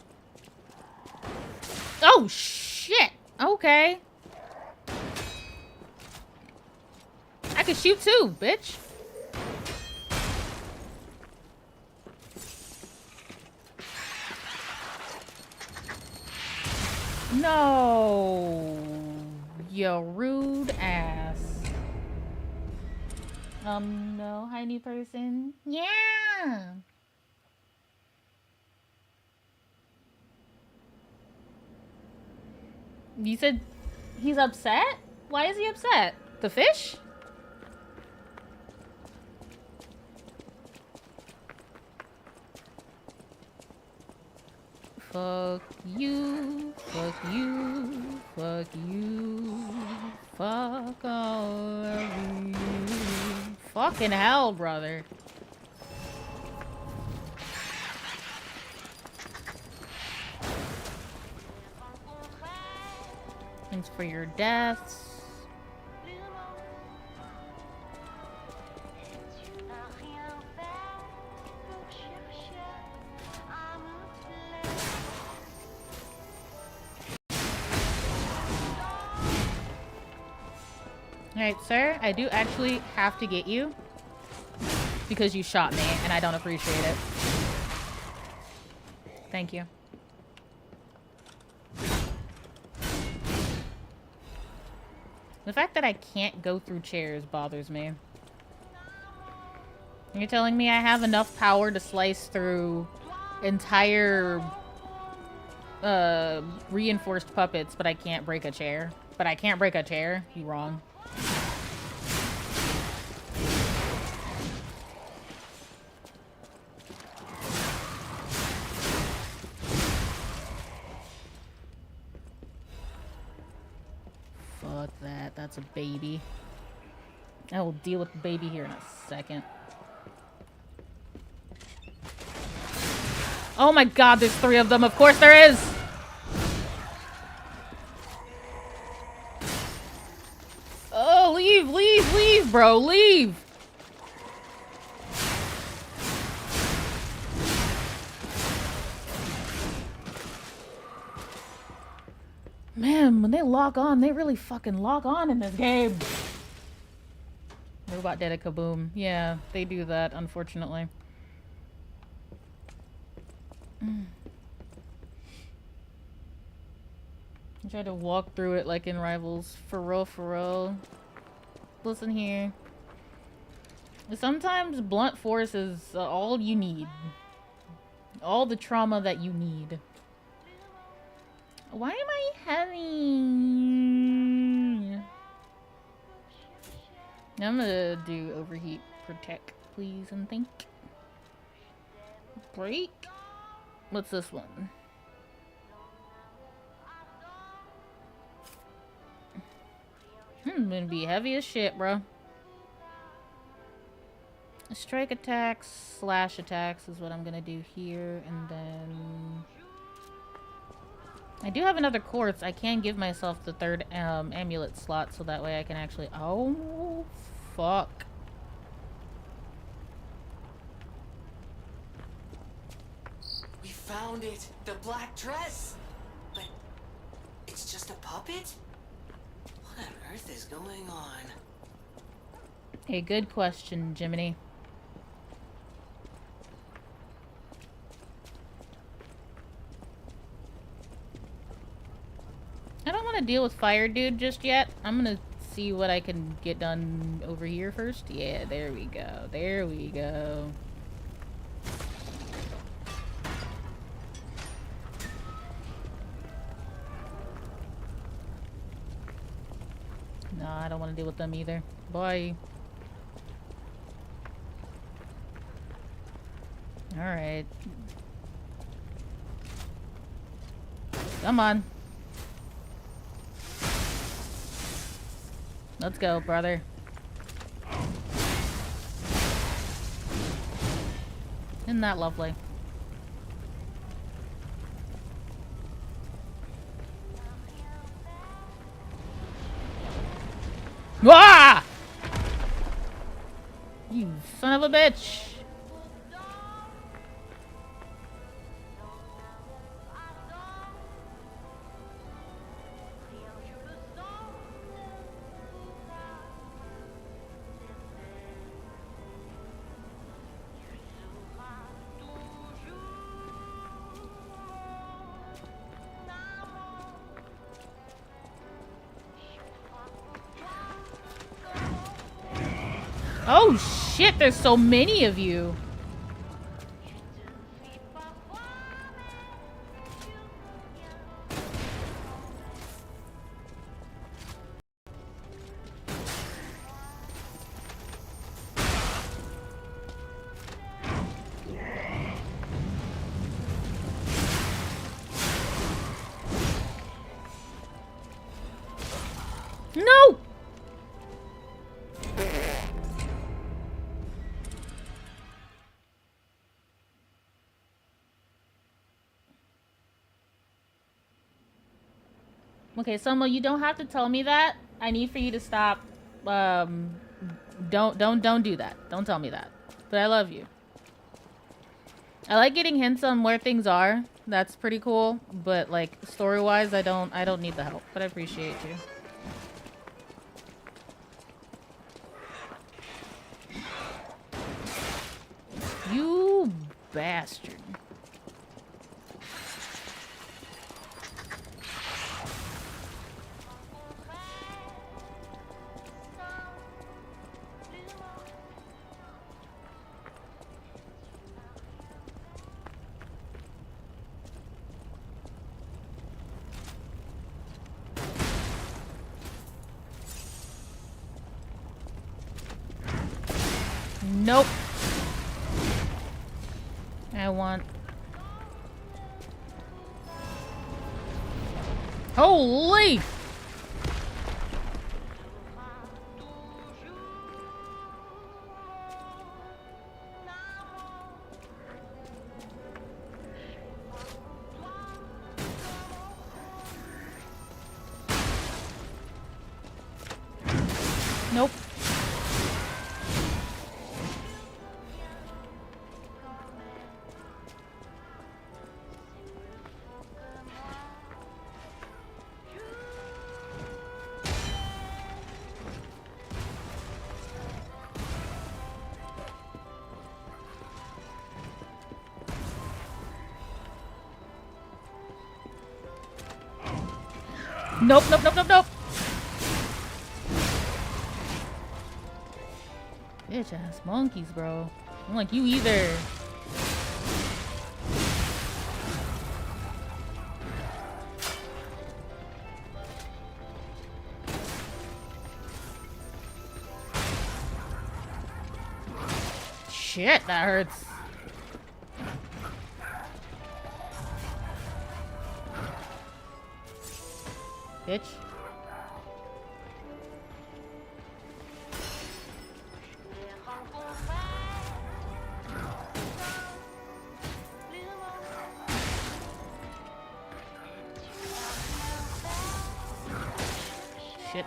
Oh, shit! Okay. I can shoot too, bitch. No. You rude ass. No. Hi, new person. Yeah. You said he's upset? Why is he upset? The fish? Fuck you, fuck you, fuck you, fuck all of you. Fucking hell, brother. Thanks for your deaths. Alright, sir, I do actually have to get you because you shot me and I don't appreciate it. Thank you. The fact that I can't go through chairs bothers me. You're telling me I have enough power to slice through entire reinforced puppets, but I can't break a chair? But I can't break a chair? You wrong. Fuck that. That's a baby. I will deal with the baby here in a second. Oh my god, there's 3 of them. Of course there is! Oh, leave, leave, leave, bro. Leave! Man, when they lock on, they really fucking lock on in this game. Robot did a kaboom. Yeah, they do that, unfortunately. I tried to walk through it like in Rivals. For real, for real. Listen here. Sometimes blunt force is all you need. All the trauma that you need. Why am I having... I'm gonna do overheat protect, please, and think. Break? What's this one? I'm gonna be heavy as shit, bro. Strike attacks, slash attacks is what I'm gonna do here, and then... I do have another quartz. I can give myself the 3rd amulet slot so that way I can actually... Oh, fuck. We found it! The black dress! But it's just a puppet? What on earth is going on? A good question, Jiminy. I don't want to deal with Fire Dude just yet. I'm gonna see what I can get done over here first. Yeah, there we go. There we go. No, I don't want to deal with them either. Bye. Alright. Come on. Let's go, brother. Isn't that lovely? Wah! You son of a bitch! Oh shit, there's so many of you. No! Okay, Selma, you don't have to tell me that. I need for you to stop. Don't do that. Don't tell me that. But I love you. I like getting hints on where things are. That's pretty cool. But like story-wise, I don't need the help. But I appreciate you. You bastard. Nope. I want... Holy! Nope. Nope, nope, nope, nope, nope. Bitch ass monkeys, bro. I'm like, you either. Shit, that hurts. Bitch. Shit.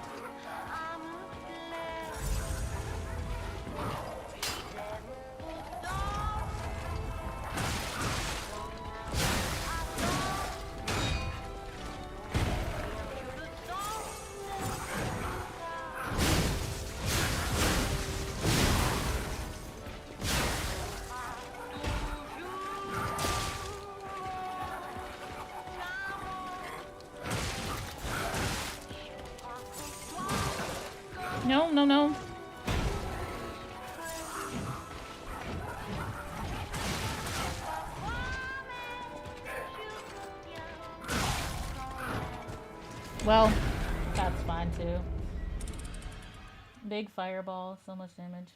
No, no, no. Well, that's fine too. Big fireball, so much damage.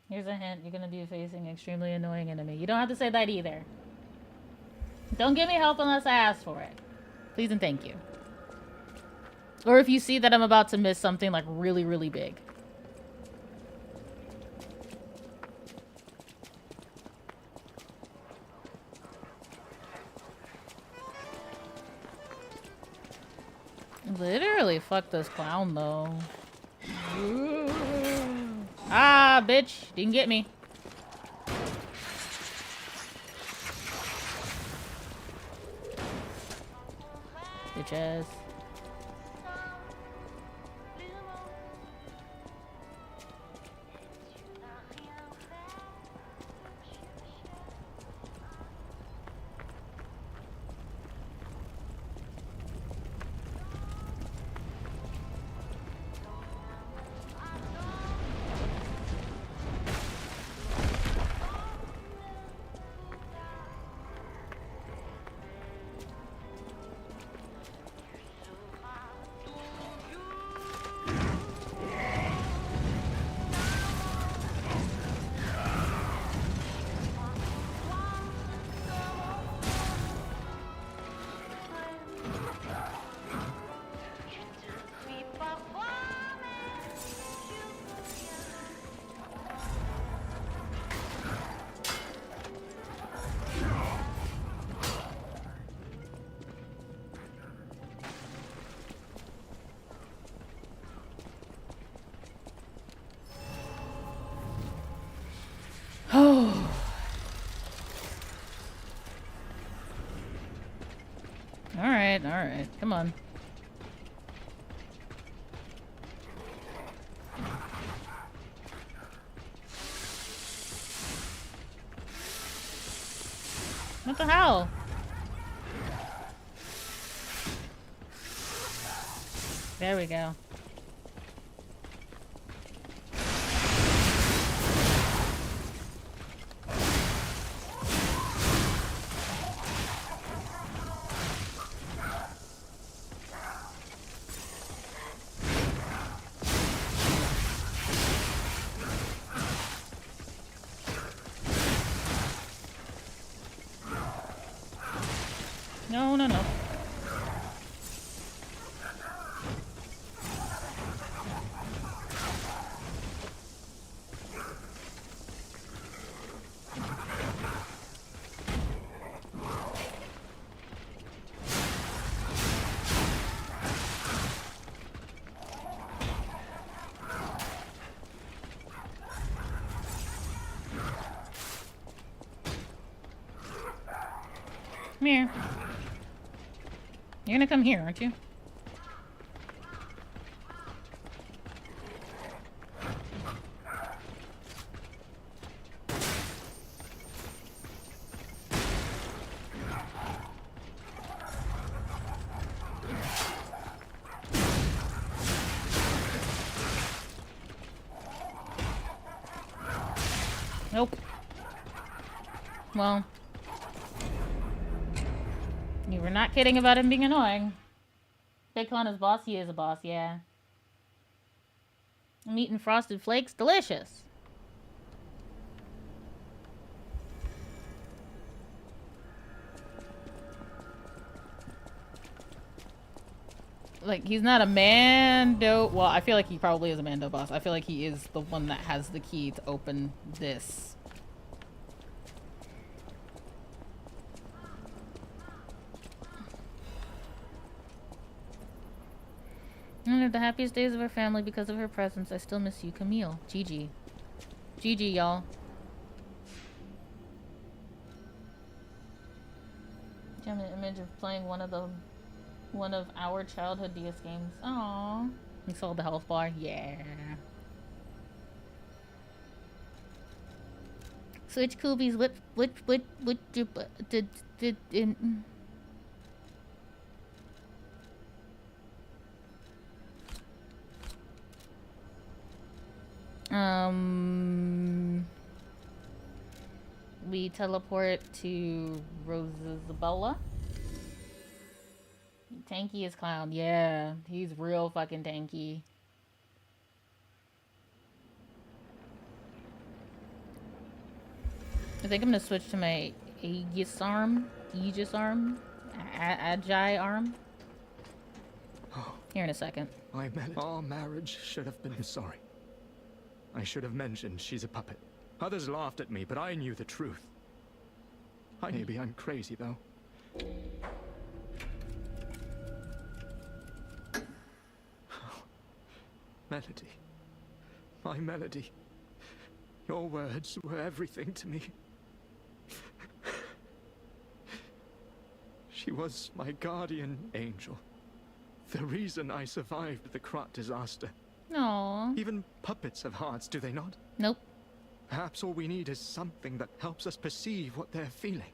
Here's a hint, you're gonna be facing an extremely annoying enemy. You don't have to say that either. Don't give me help unless I ask for it. Please and thank you. Or if you see that I'm about to miss something like really, really big. Literally, fuck this clown though. Ooh. Ah, bitch. Didn't get me. Bitch ass. Alright, alright. Come on. What the hell? There we go. No, no, no. Come here. You're gonna come here, aren't you? Nope. Well, you were not kidding about him being annoying. They call him his boss. He is a boss, yeah. I'm eating Frosted Flakes. Delicious. Like, he's not a Mando. Well, I feel like he probably is a Mando boss. I feel like he is the one that has the key to open this. One of the happiest days of our family because of her presence. I still miss you, Camille. GG. GG, y'all. An image of playing one of our childhood DS games. Aww. You sold the health bar? Yeah. Switch Kubi's what did in we teleport to Rosabella. Tanky as clown. Yeah, he's real fucking tanky. I think I'm gonna switch to my Aegis arm. Agi arm. Here in a second. Our marriage should have been sorry. I should have mentioned she's a puppet. Others laughed at me, but I knew the truth. Maybe I'm crazy, though. Melody. My Melody. Your words were everything to me. She was my guardian angel. The reason I survived the Krat disaster. Aww. Even puppets have hearts, do they not? Nope. Perhaps all we need is something that helps us perceive what they're feeling.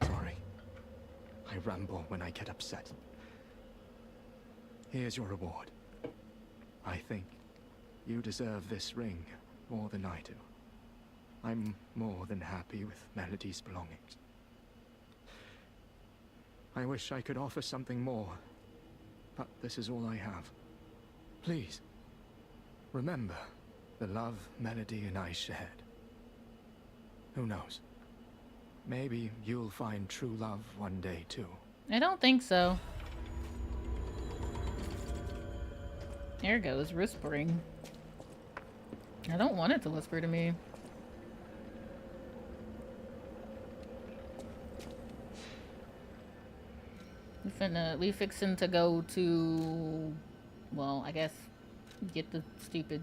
Sorry. I ramble when I get upset. Here's your reward. I think you deserve this ring more than I do. I'm more than happy with Melody's belongings. I wish I could offer something more, but this is all I have. Please, remember the love Melody and I shared. Who knows? Maybe you'll find true love one day, too. I don't think so. There goes whispering. I don't want it to whisper to me. We fixin' to go to, well, I guess, get the stupid,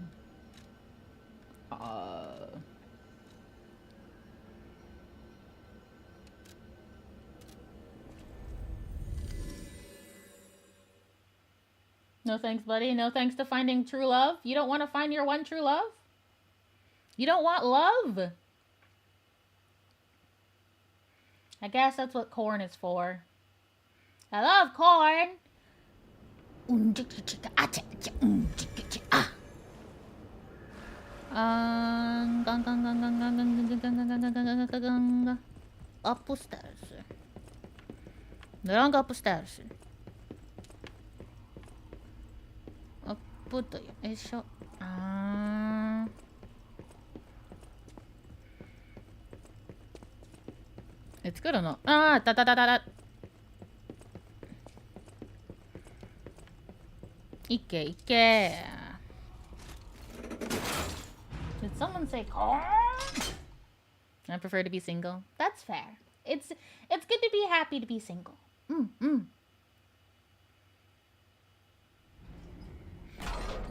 No thanks, buddy. No thanks to finding true love. You don't want to find your one true love? You don't want love? I guess that's what corn is for. I love corn. Upstairs. Wrong upstairs. Up to you. It's good or not? Da da da da da. Ike. Did someone say corn? I prefer to be single. That's fair. It's good to be happy to be single.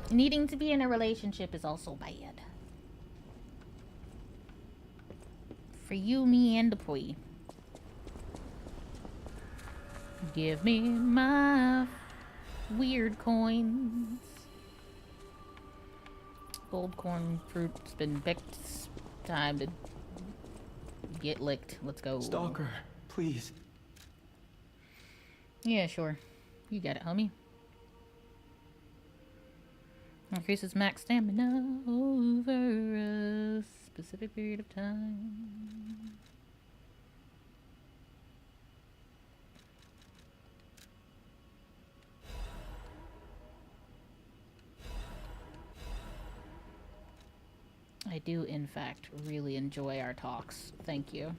Needing to be in a relationship is also bad. For you, me, and the boy. Give me my weird coins. Gold corn fruit's been picked. It's time to get licked. Let's go. Stalker, please. Yeah, sure. You got it, homie. Increases max stamina over a specific period of time. I do, in fact, really enjoy our talks. Thank you.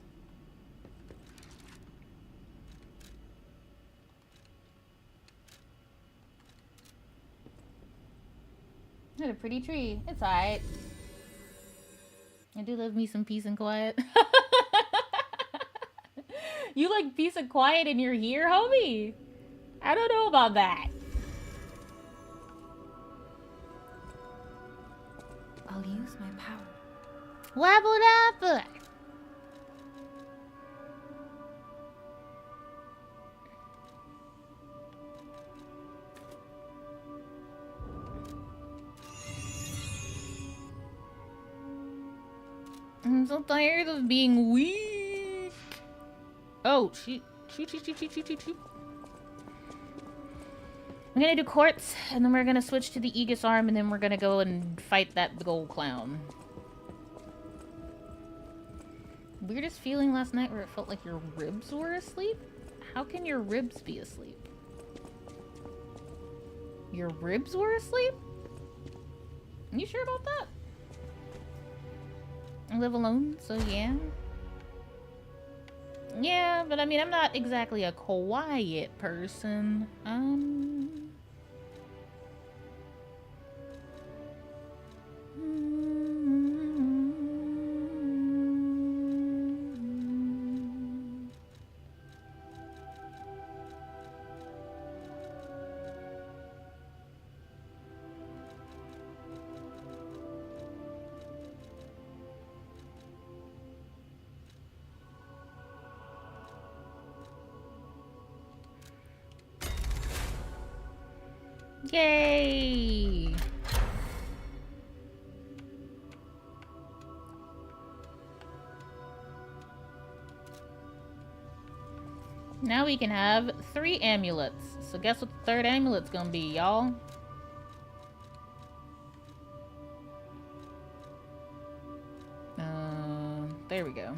What a pretty tree. It's alright. I do love me some peace and quiet. You like peace and quiet and you're here, homie? I don't know about that. I'll use my power. Wabble dabble. I'm so tired of being weak. Oh, shoot. I'm gonna do quartz, and then we're gonna switch to the Aegis arm, and then we're gonna go and fight that big old clown. Weirdest feeling last night where it felt like your ribs were asleep? How can your ribs be asleep? Your ribs were asleep? Are you sure about that? I live alone, so yeah. Yeah, but I mean, I'm not exactly a quiet person. Yay! Now we can have 3 amulets. So guess what the 3rd amulet's gonna be, y'all? There we go.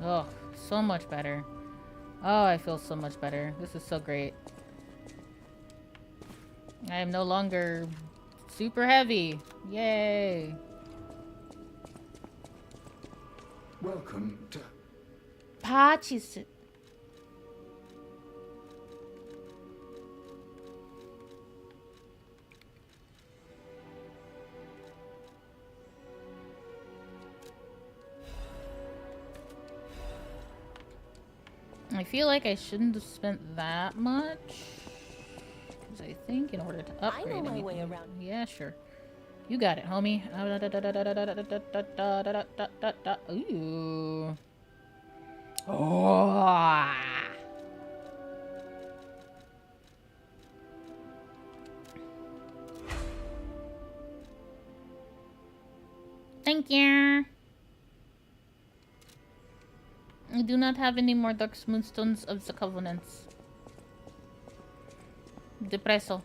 Oh, so much better. Oh, I feel so much better. This is so great. I am no longer super heavy. Yay. Welcome to... Patches. I feel like I shouldn't have spent that much. Because I think in order to upgrade I know my anything- way around. Yeah, sure. You got it, homie. Ooh. Oh. Thank you. I do not have any more Dark Moonstones of the Covenants. Depresso.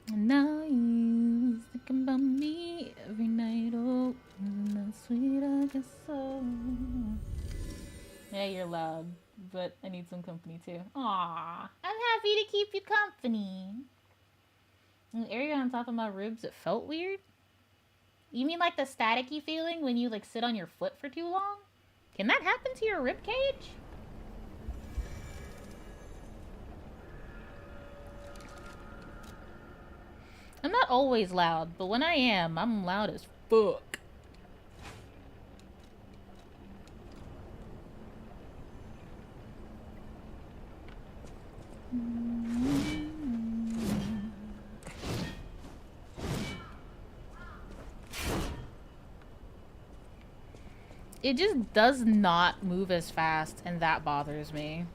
And now you think about me every night. Oh, isn't that sweet? I guess so. Yeah, you're loud, but I need some company too. Aw, I'm happy to keep you company. The area on top of my ribs, it felt weird. You mean like the staticky feeling when you like sit on your foot for too long? Can that happen to your rib cage? I'm not always loud, but when I am, I'm loud as fuck. It just does not move as fast, and that bothers me.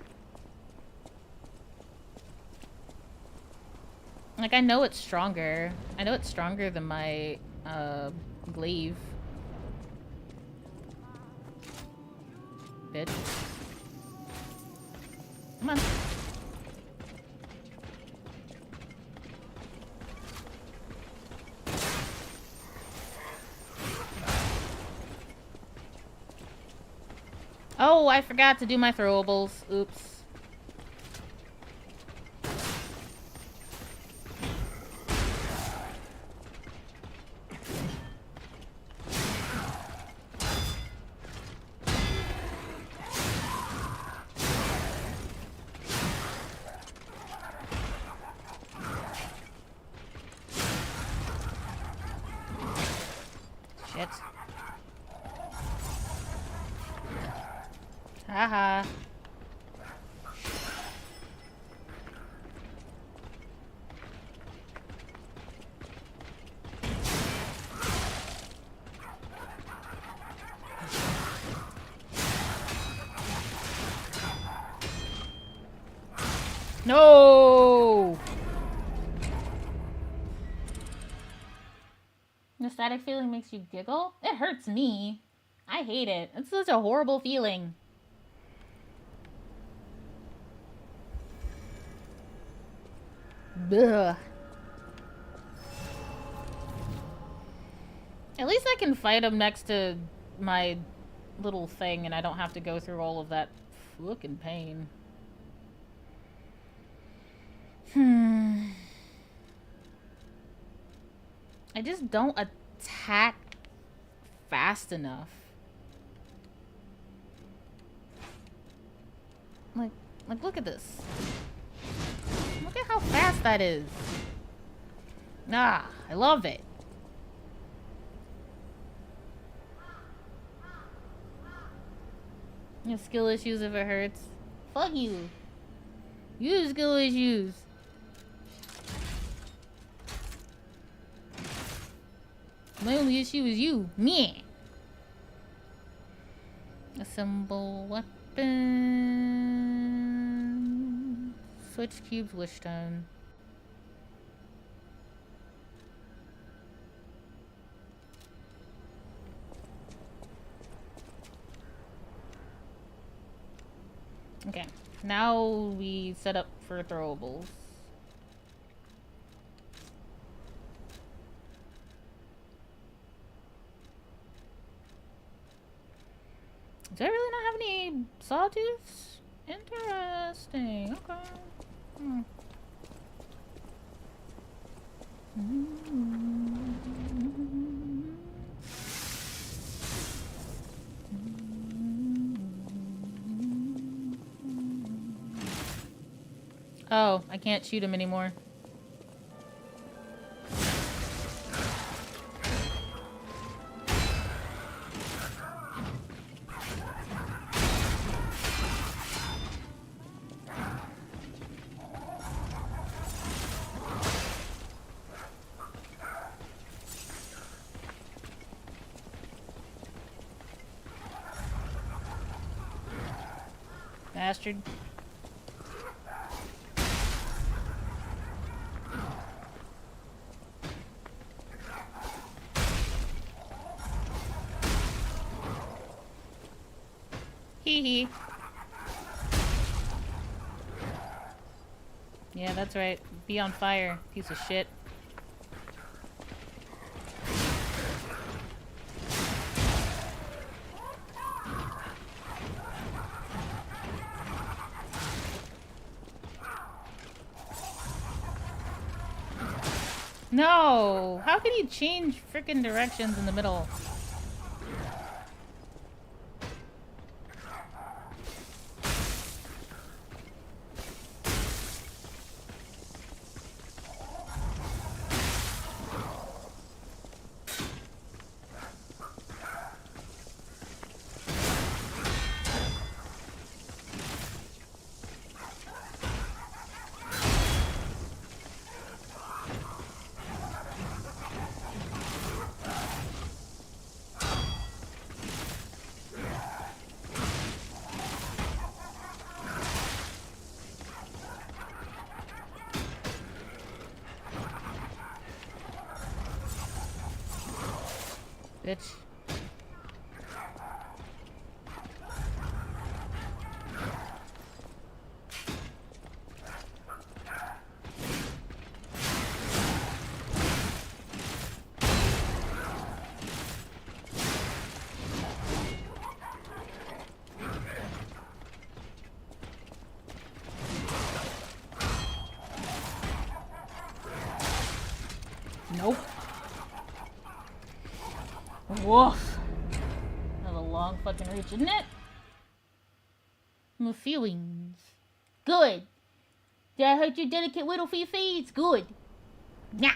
Like, I know it's stronger. I know it's stronger than my, glaive. Bitch. Come on. Oh, I forgot to do my throwables. Oops. Shit. Haha. No! The static feeling makes you giggle? It hurts me. I hate it. It's such a horrible feeling. Ugh. At least I can fight him next to my little thing and I don't have to go through all of that fucking pain. I just don't attack fast enough. Like look at this. Look at how fast that is. Ah, I love it. You have skill issues if it hurts. Fuck you. You have skill issues. My only issue is you. Me. Assemble weapon. Switch cubes, wish stone. Okay, now we set up for throwables. Do I really not have any sawtooths? Interesting. Okay. Oh, I can't shoot him anymore. Bastard. Hee hee. Yeah, that's right. Be on fire, piece of shit. No! How can you change frickin' directions in the middle? Bitch. Nope. Woof. That was a long fucking reach, isn't it? My feelings. Good. Did I hurt your delicate little feet? Good. Nah.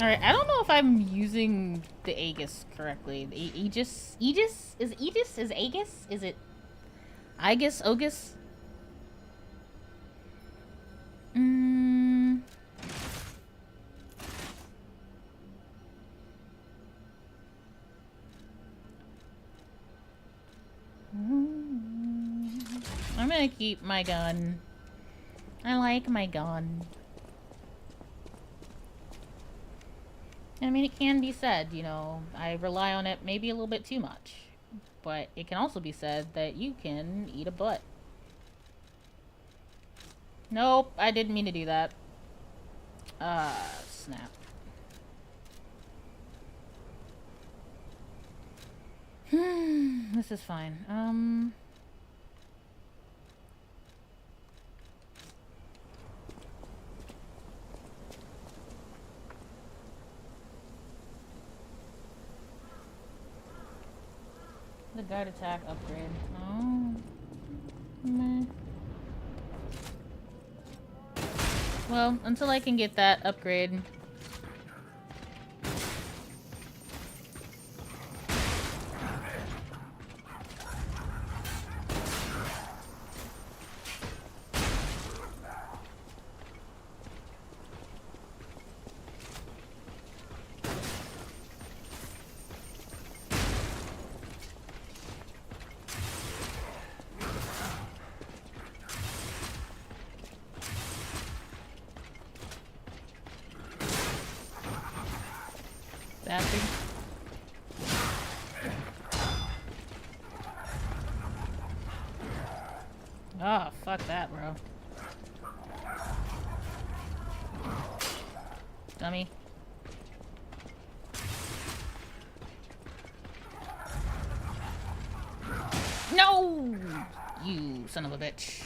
Alright, I don't know if I'm using the Aegis correctly. The Aegis? Aegis? Is Aegis? Is Aegis? Is it Aegis? Ogus? I'm gonna keep my gun. I like my gun. I mean, it can be said, you know, I rely on it maybe a little bit too much. But it can also be said that you can eat a butt. Nope, I didn't mean to do that. Snap. This is fine. The guard attack upgrade. Oh. Meh. Well, until I can get that upgrade. Bastard. Oh, fuck that, bro. Dummy. No! You son of a bitch.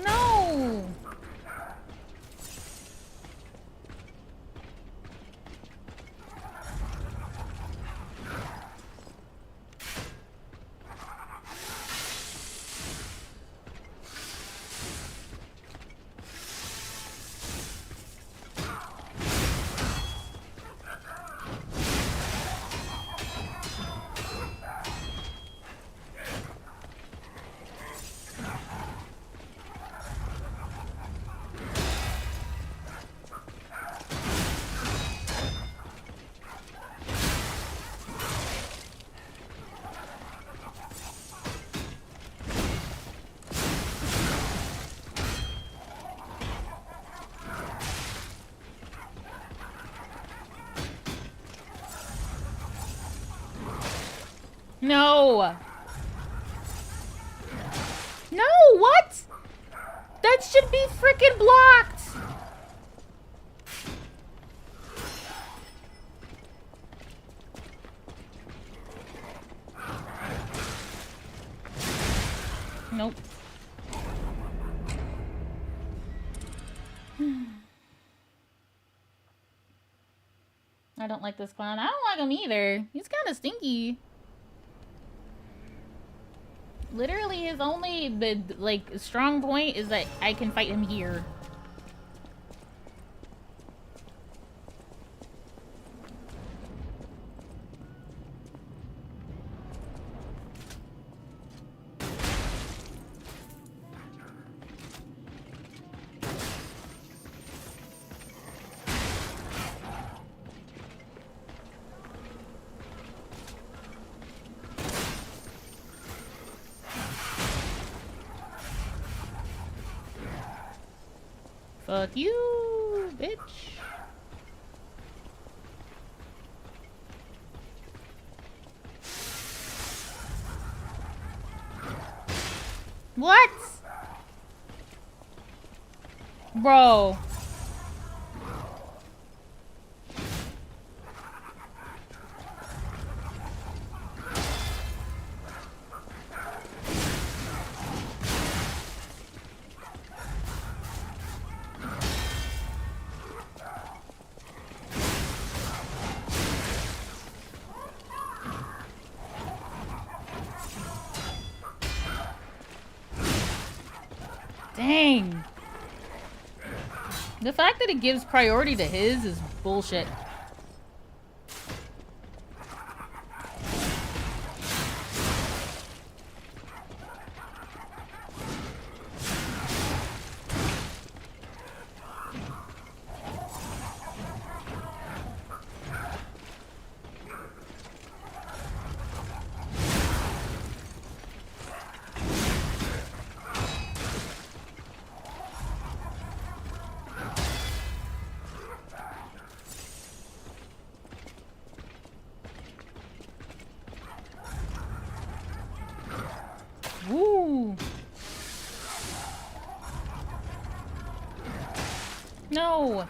No! No! No, what? That should be freaking blocked! Nope. I don't like this clown. I don't like him either. He's kind of stinky. Literally, his only strong point is that I can fight him here. Fuck you, bitch. What? Bro. Dang. The fact that it gives priority to his is bullshit. Woo. No.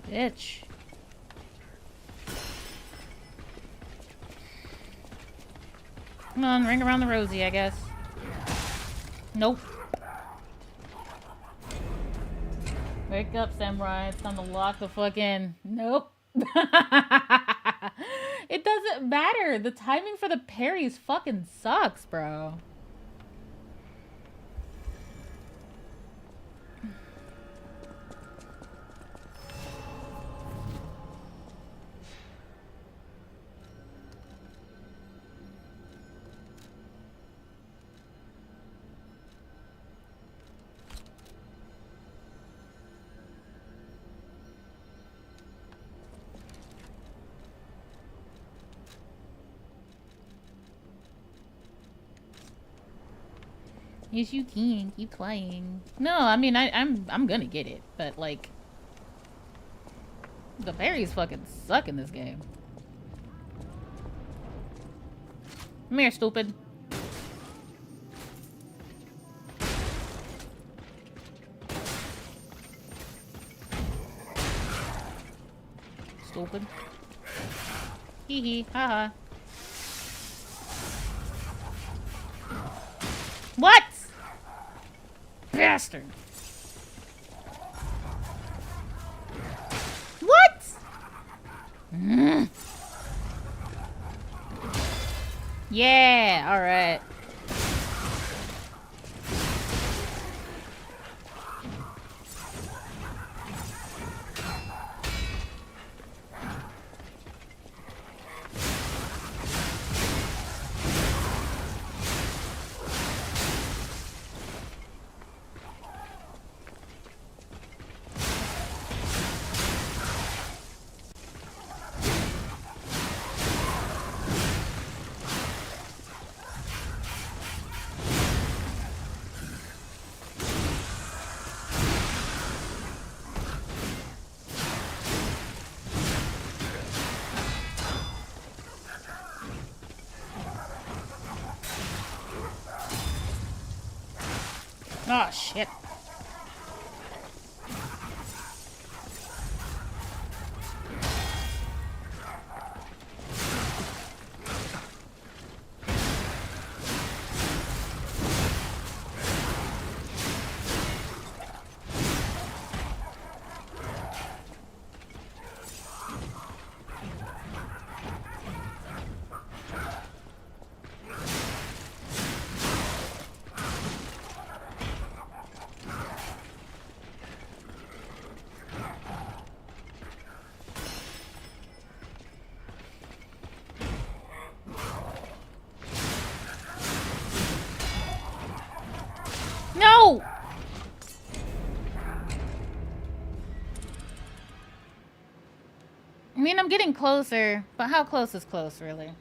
Bitch. Come on, ring around the rosy, I guess. Nope. Wake up, samurai. It's time to lock the fuck in. Nope. It doesn't matter. The timing for the parries fucking sucks, bro. Yes, you can. Keep playing. No, I mean, I'm gonna get it, but like, the berries fucking suck in this game. Come here, stupid. Stupid. Hee hee, haha. What? Bastard. What? Yeah, all right. Oh, shit. No! I mean, I'm getting closer, but how close is close, really?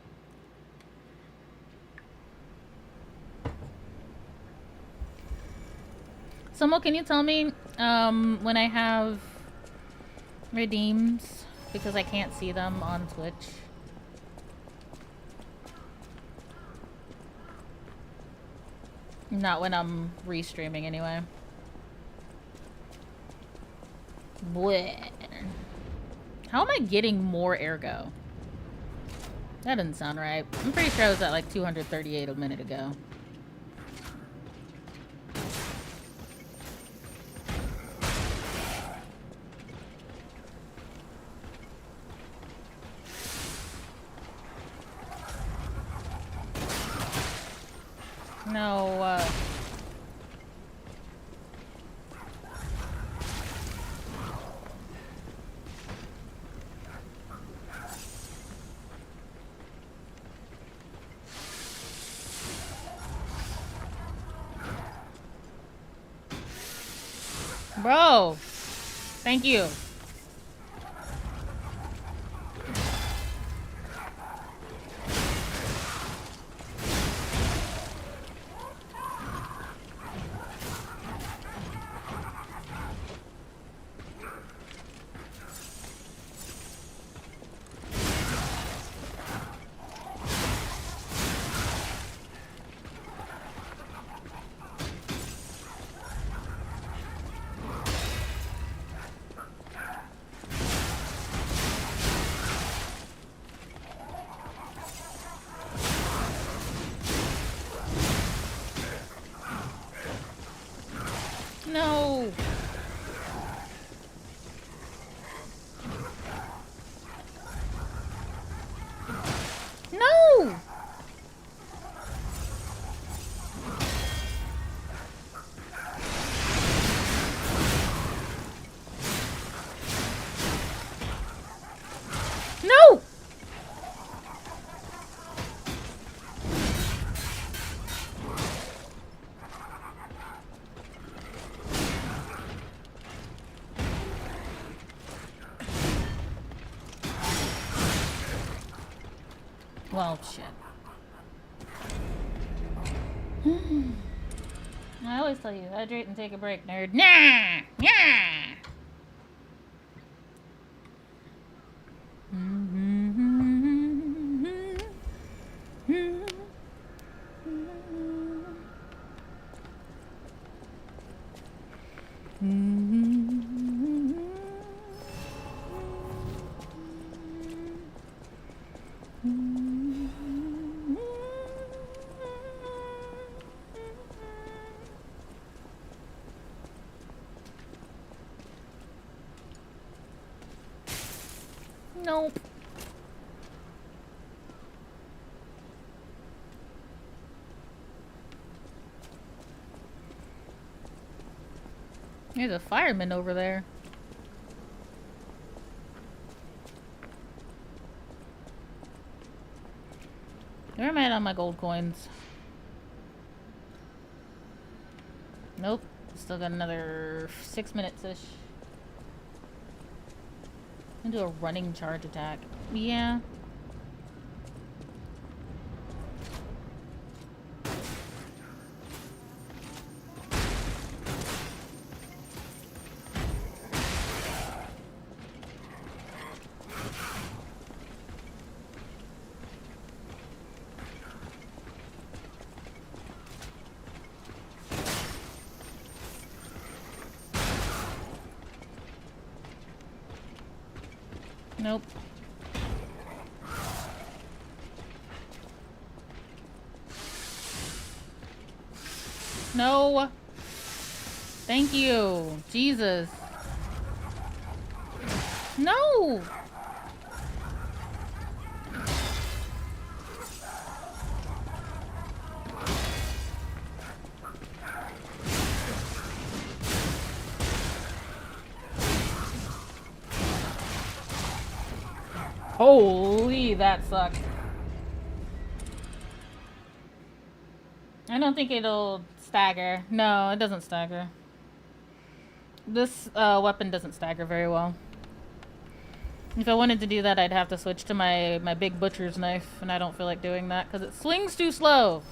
Somo, can you tell me when I have redeems? Because I can't see them on Twitch. Not when I'm restreaming, anyway. Bleh. How am I getting more ergo? That doesn't sound right. I'm pretty sure I was at like 238 a minute ago. No, Bro, thank you. No. No. No. Well, shit. I always tell you, hydrate and take a break, nerd. Nah! Nah! Nope. There's a fireman over there. Where am I at on my gold coins? Nope. Still got another 6 minutes-ish. I'm gonna do a running charge attack. Yeah. Nope. No. Thank you. Jesus. No. Holy, that sucked. I don't think it'll stagger. No, it doesn't stagger. This weapon doesn't stagger very well. If I wanted to do that, I'd have to switch to my big butcher's knife, and I don't feel like doing that because it swings too slow.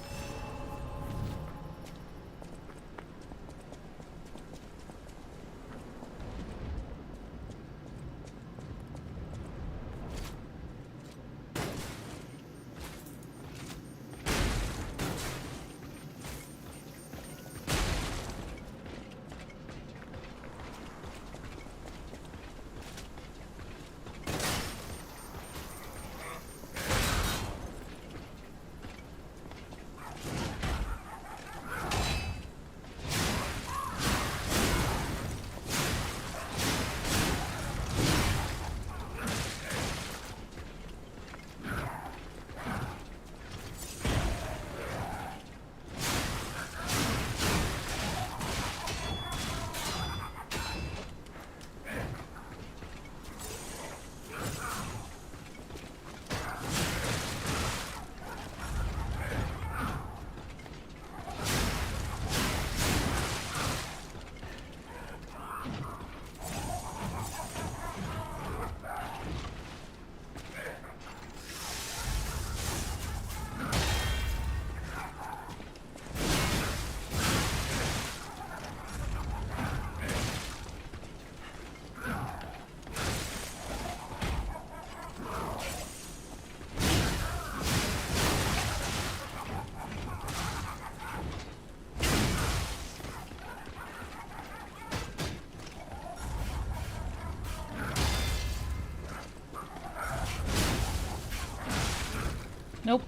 Nope.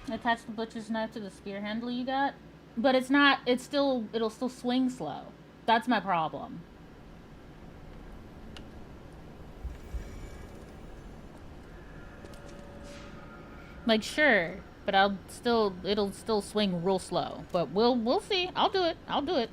Attach the butcher's knife to the spear handle you got. But it's not, it'll still swing slow. That's my problem. Like, sure, but it'll still swing real slow. But we'll see. I'll do it. I'll do it.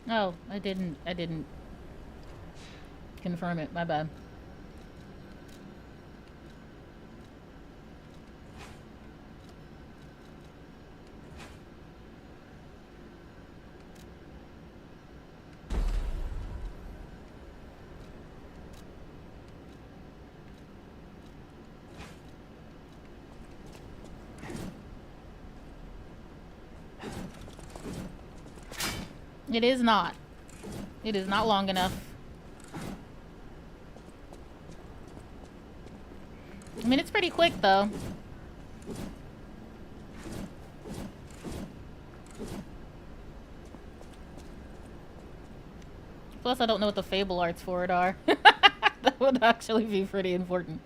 Oh, I didn't confirm it. My bad. It is not. It is not long enough. I mean, it's pretty quick, though. Plus, I don't know what the fable arts for it are. That would actually be pretty important.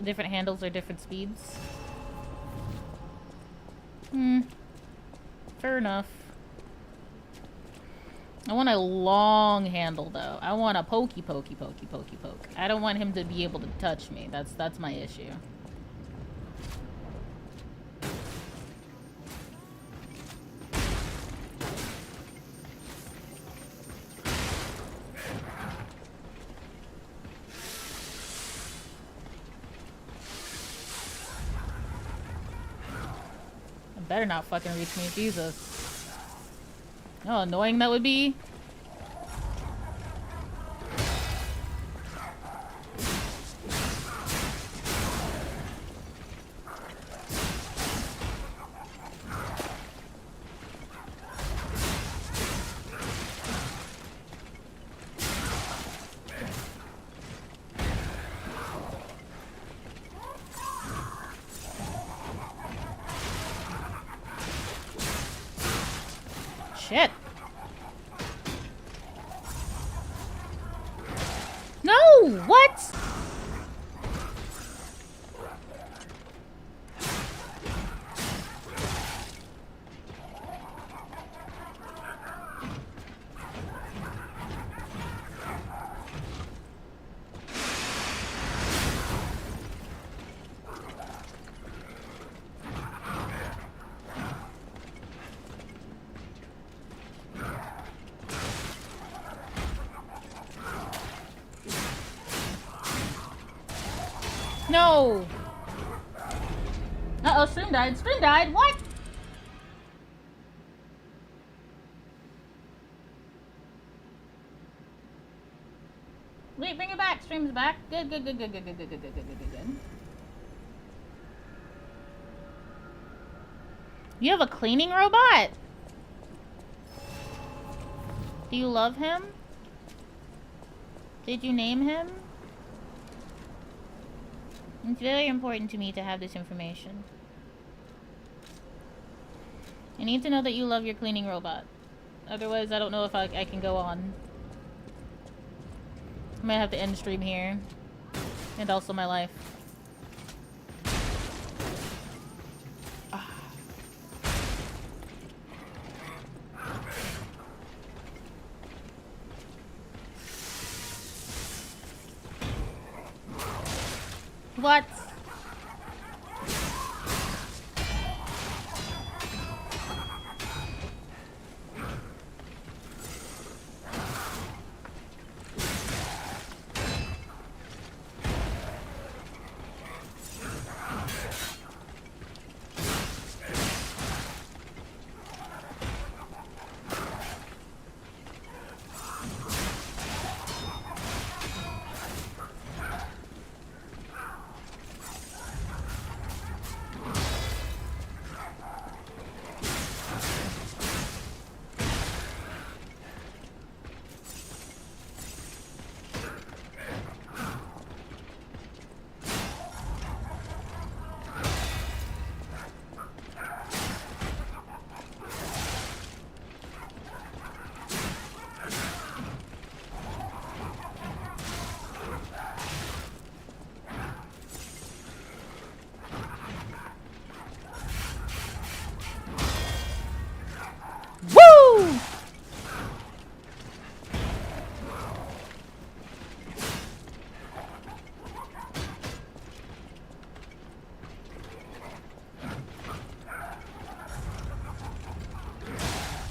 Different handles are different speeds. Fair enough. I want a long handle though. I want a pokey poke. I don't want him to be able to touch me. That's my issue. better not fucking reach me. Jesus. You know how annoying that would be? Shit. No! What? No! Uh-oh, stream died. Stream died? What? Wait, bring it back. Stream's back. Good, good, good, good, good, good, good, good, good, good, good, good. You have a cleaning robot? Do you love him? Did you name him? It's very important to me to have this information. I need to know that you love your cleaning robot. Otherwise, I don't know if I can go on. I might have to end stream here. And also my life. What? Woo!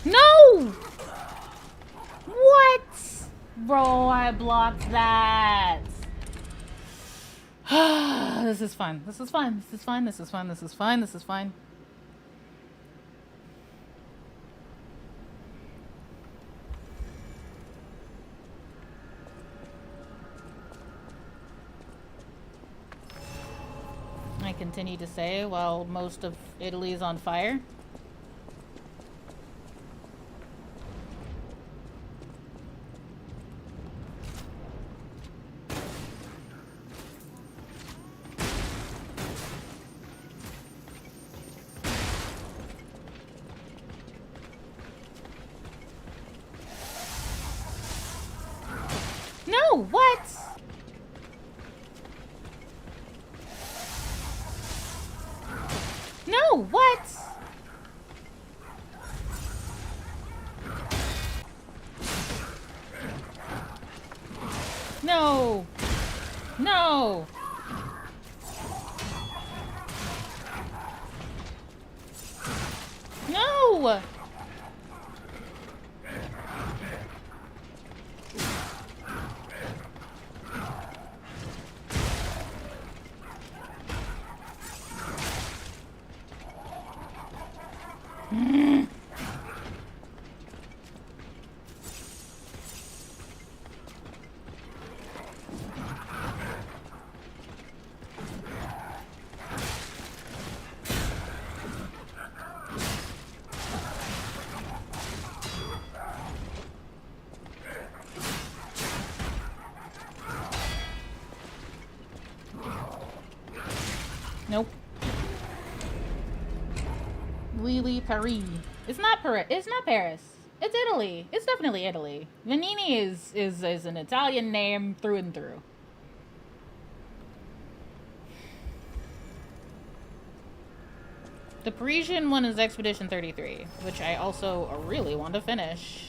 No! What? Bro, I blocked that. This is fine. This is fine. This is fine. This is fine. This is fine. This is fine. I continue to say while most of Italy is on fire. No, what? No, what? No. No. No. Nope. Lily Paris. It's not Paris. It's not Paris. It's Italy. It's definitely Italy. Vanini is an Italian name through and through. The Parisian one is Expedition 33, which I also really want to finish.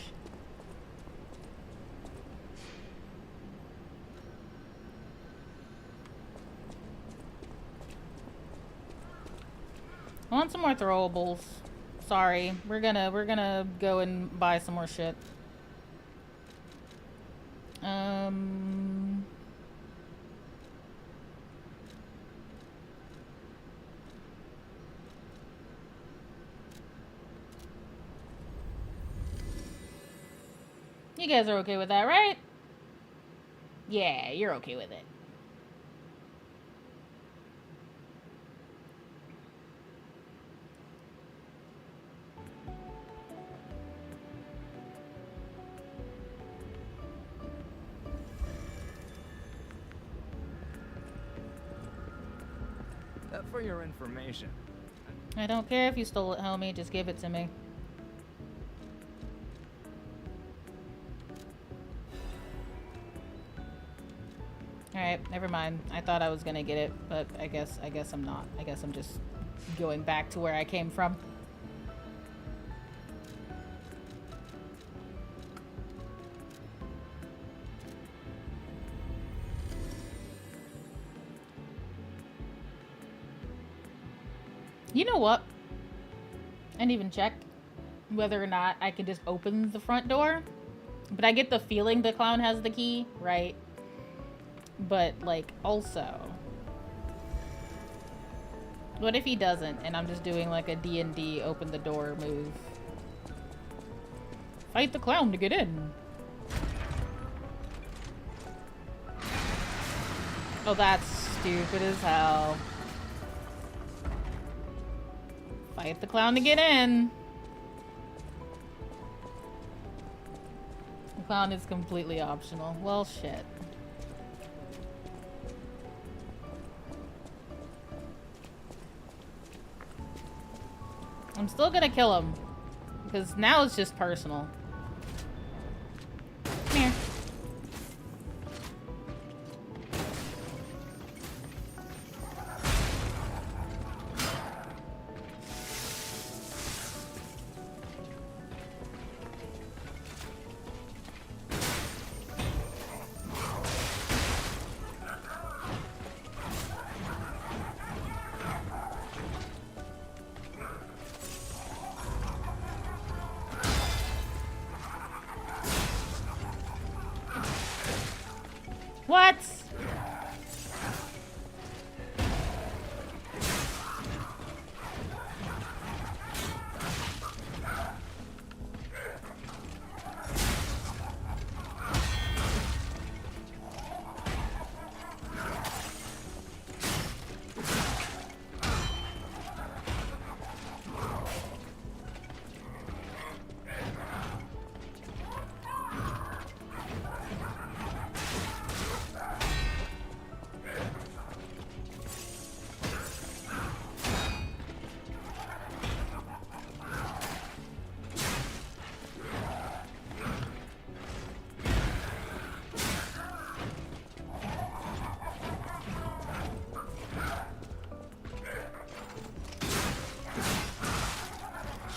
I want some more throwables. Sorry, we're gonna go and buy some more shit. You guys are okay with that, right? Yeah, you're okay with it. For your information. I don't care if you stole it, homie. Just give it to me. Alright, never mind. I thought I was gonna get it, but I guess I'm not. I guess I'm just going back to where I came from. You know what? I didn't even check whether or not I can just open the front door. But I get the feeling the clown has the key, right? But, like, also... what if he doesn't, and I'm just doing, like, a D&D open the door move? Fight the clown to get in. Oh, that's stupid as hell. Fight the clown to get in. The clown is completely optional. Well, shit. I'm still gonna kill him. Because now it's just personal. Come here. What?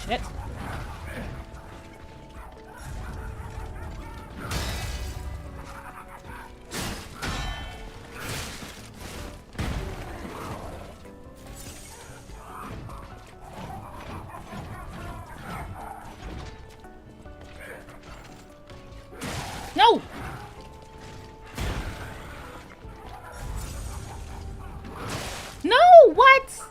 Shit. No! No! What?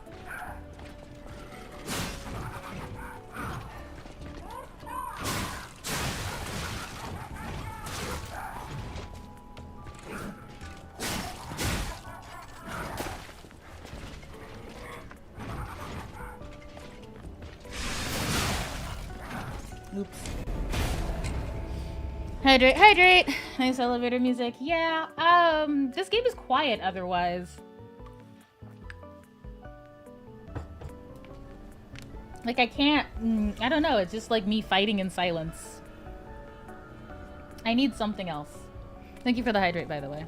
Oops. Hydrate, hydrate. Nice elevator music. Yeah, this game is quiet otherwise. Like, I can't, I don't know, it's just like me fighting in silence. I need something else. Thank you for the hydrate, by the way.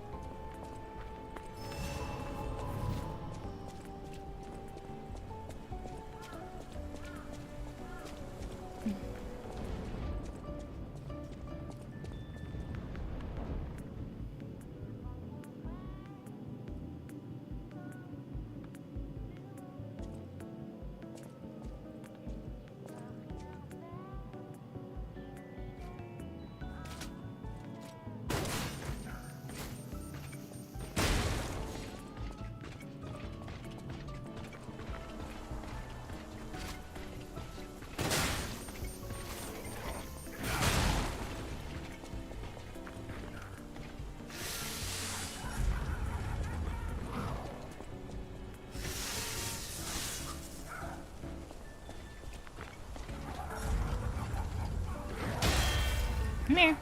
Come here.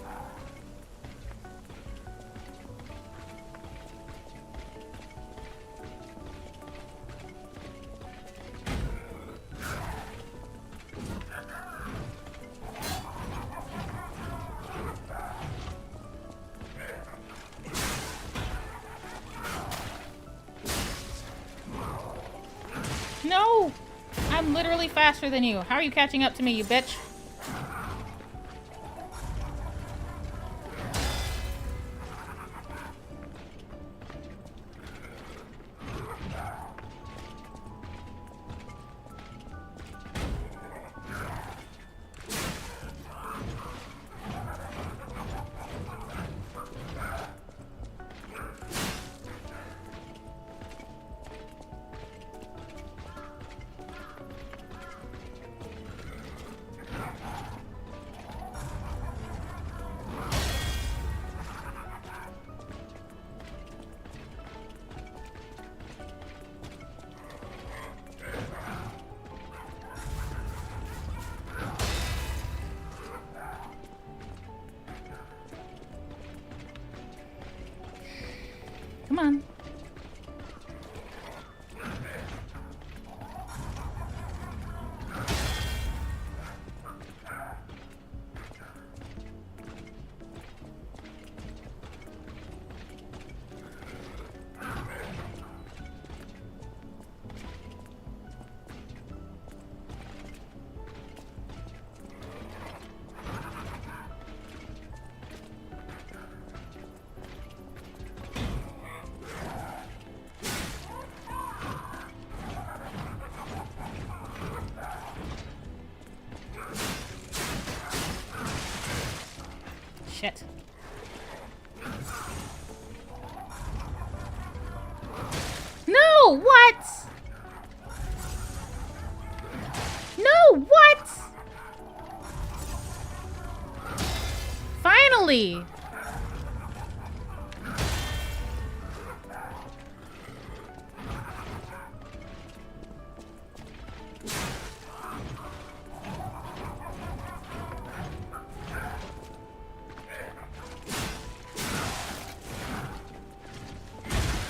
No! I'm literally faster than you. How are you catching up to me, you bitch? Come on. Shit. No, what? No, what? Finally.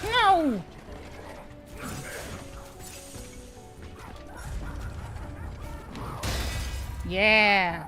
No. Yeah.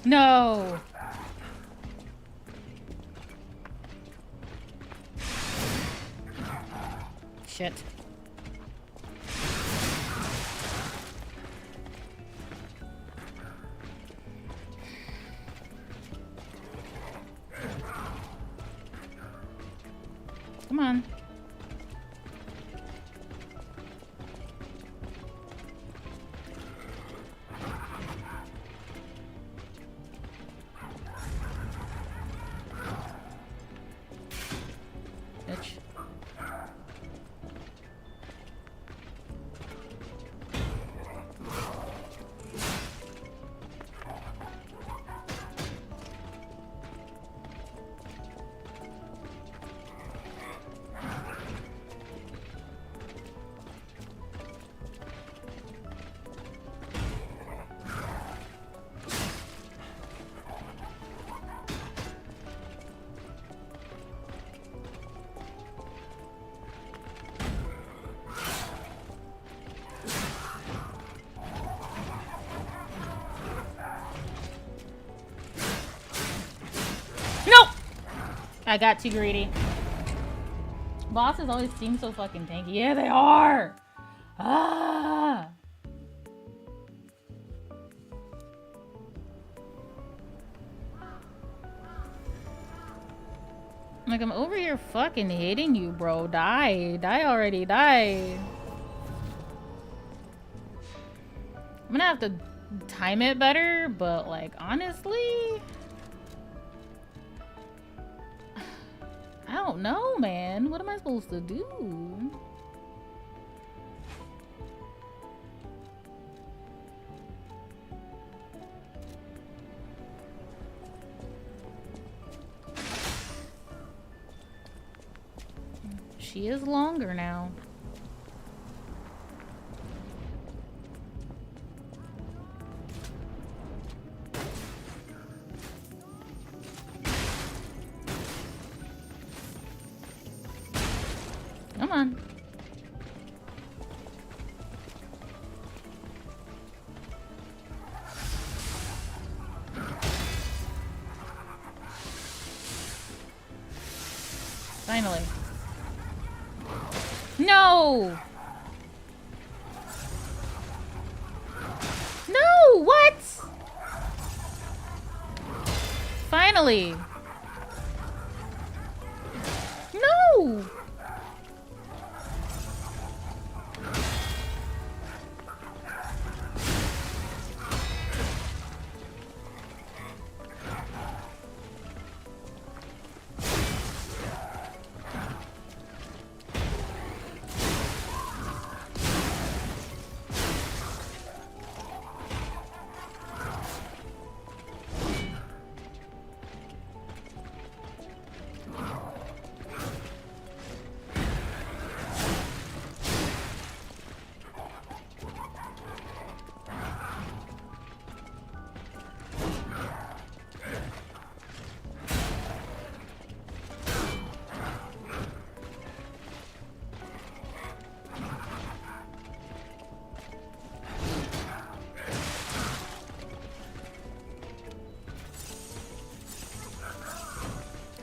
No. Shit. I got too greedy. Bosses always seem so fucking tanky. Yeah, they are! Ah! Like, I'm over here fucking hating you, bro. Die. Die already. Die. I'm gonna have to time it better, but, like, honestly... I don't know, man. What am I supposed to do? She is longer now. Come on. Finally. No! No! What? Finally. No!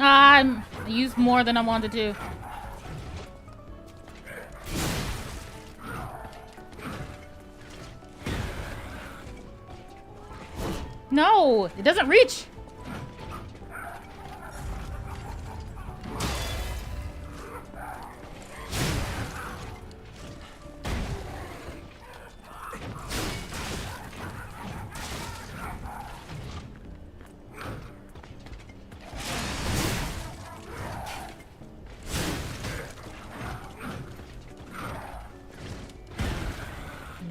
I used more than I wanted to. No, it doesn't reach.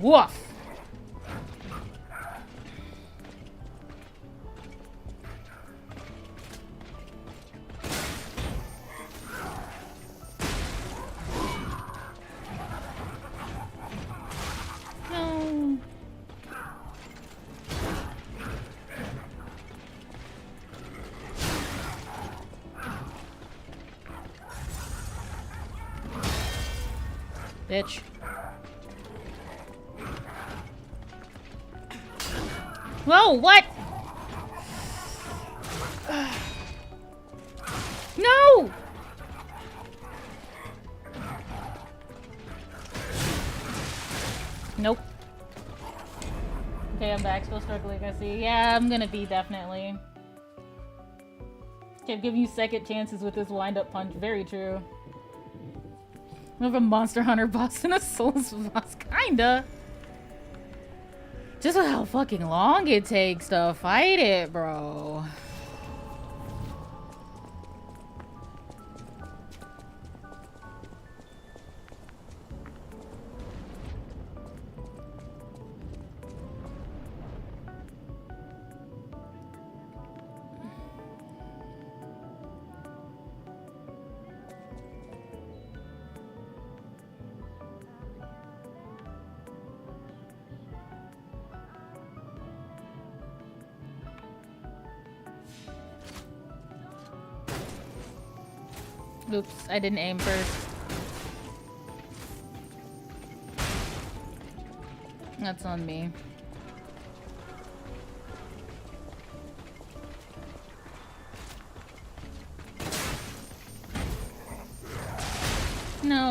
Woof. No. Bitch. Whoa, what? No! Nope. Okay, I'm back. Still struggling, I see. Yeah, I'm gonna be, definitely. Kept giving you second chances with this wind-up punch. Very true. We have a Monster Hunter boss and a Souls boss. Kinda. Just with how fucking long it takes to fight it, bro. Oops, I didn't aim first. That's on me. No.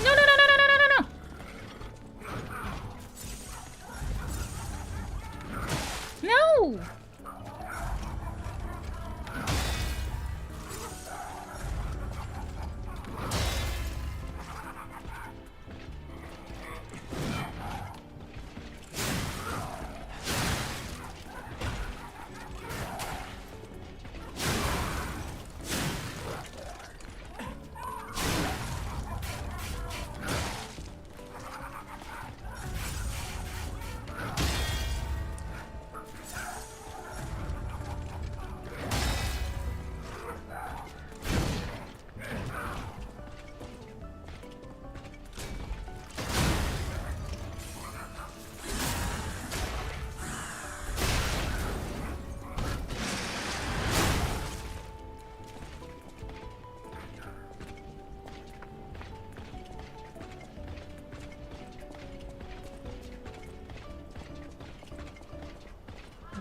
No, no, no, no, no, no, no, no. No.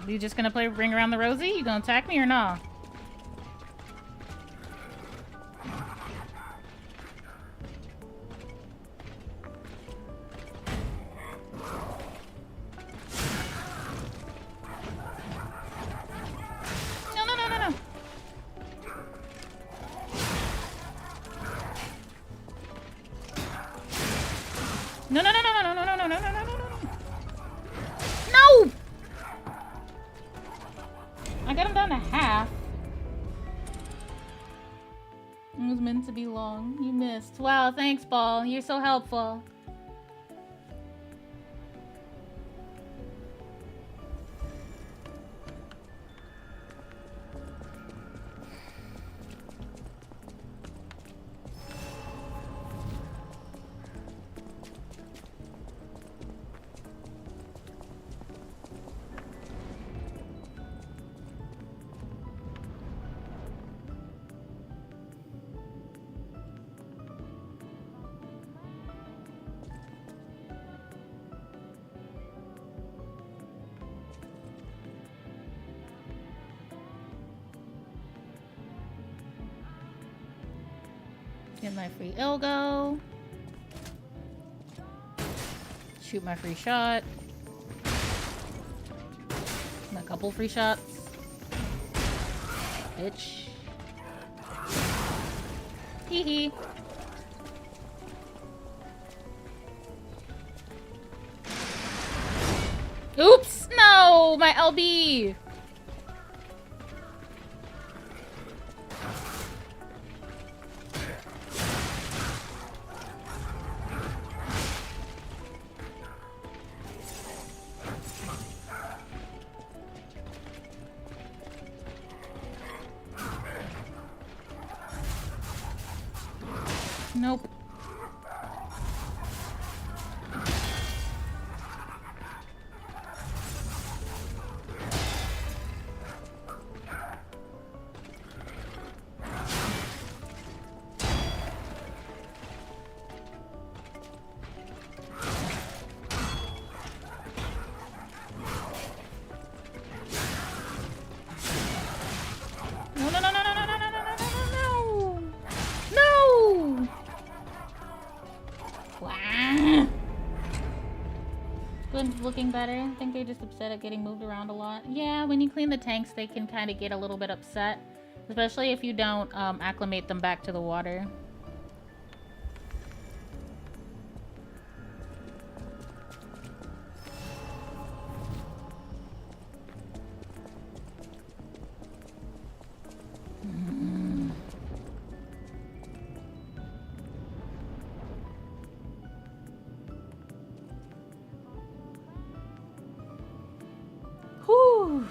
You just gonna play Ring Around the Rosie? You gonna attack me or not? No, no, no, no, no. No, no, no, no, no, no, no, no, no, no, no, no, no. No! I got him down to half. It was meant to be long. You missed. Wow, thanks, Ball. You're so helpful. Get my free Ilgo. Shoot my free shot. A couple free shots. Bitch. Hee hee. Oops! No! My LB! Nope. No, no, no, no, no, no, no, no, no, no, no, no! Wow. Good, looking better. I think they're just upset at getting moved around a lot. Yeah, when you clean the tanks, they can kind of get a little bit upset. Especially if you don't acclimate them back to the water. Whew.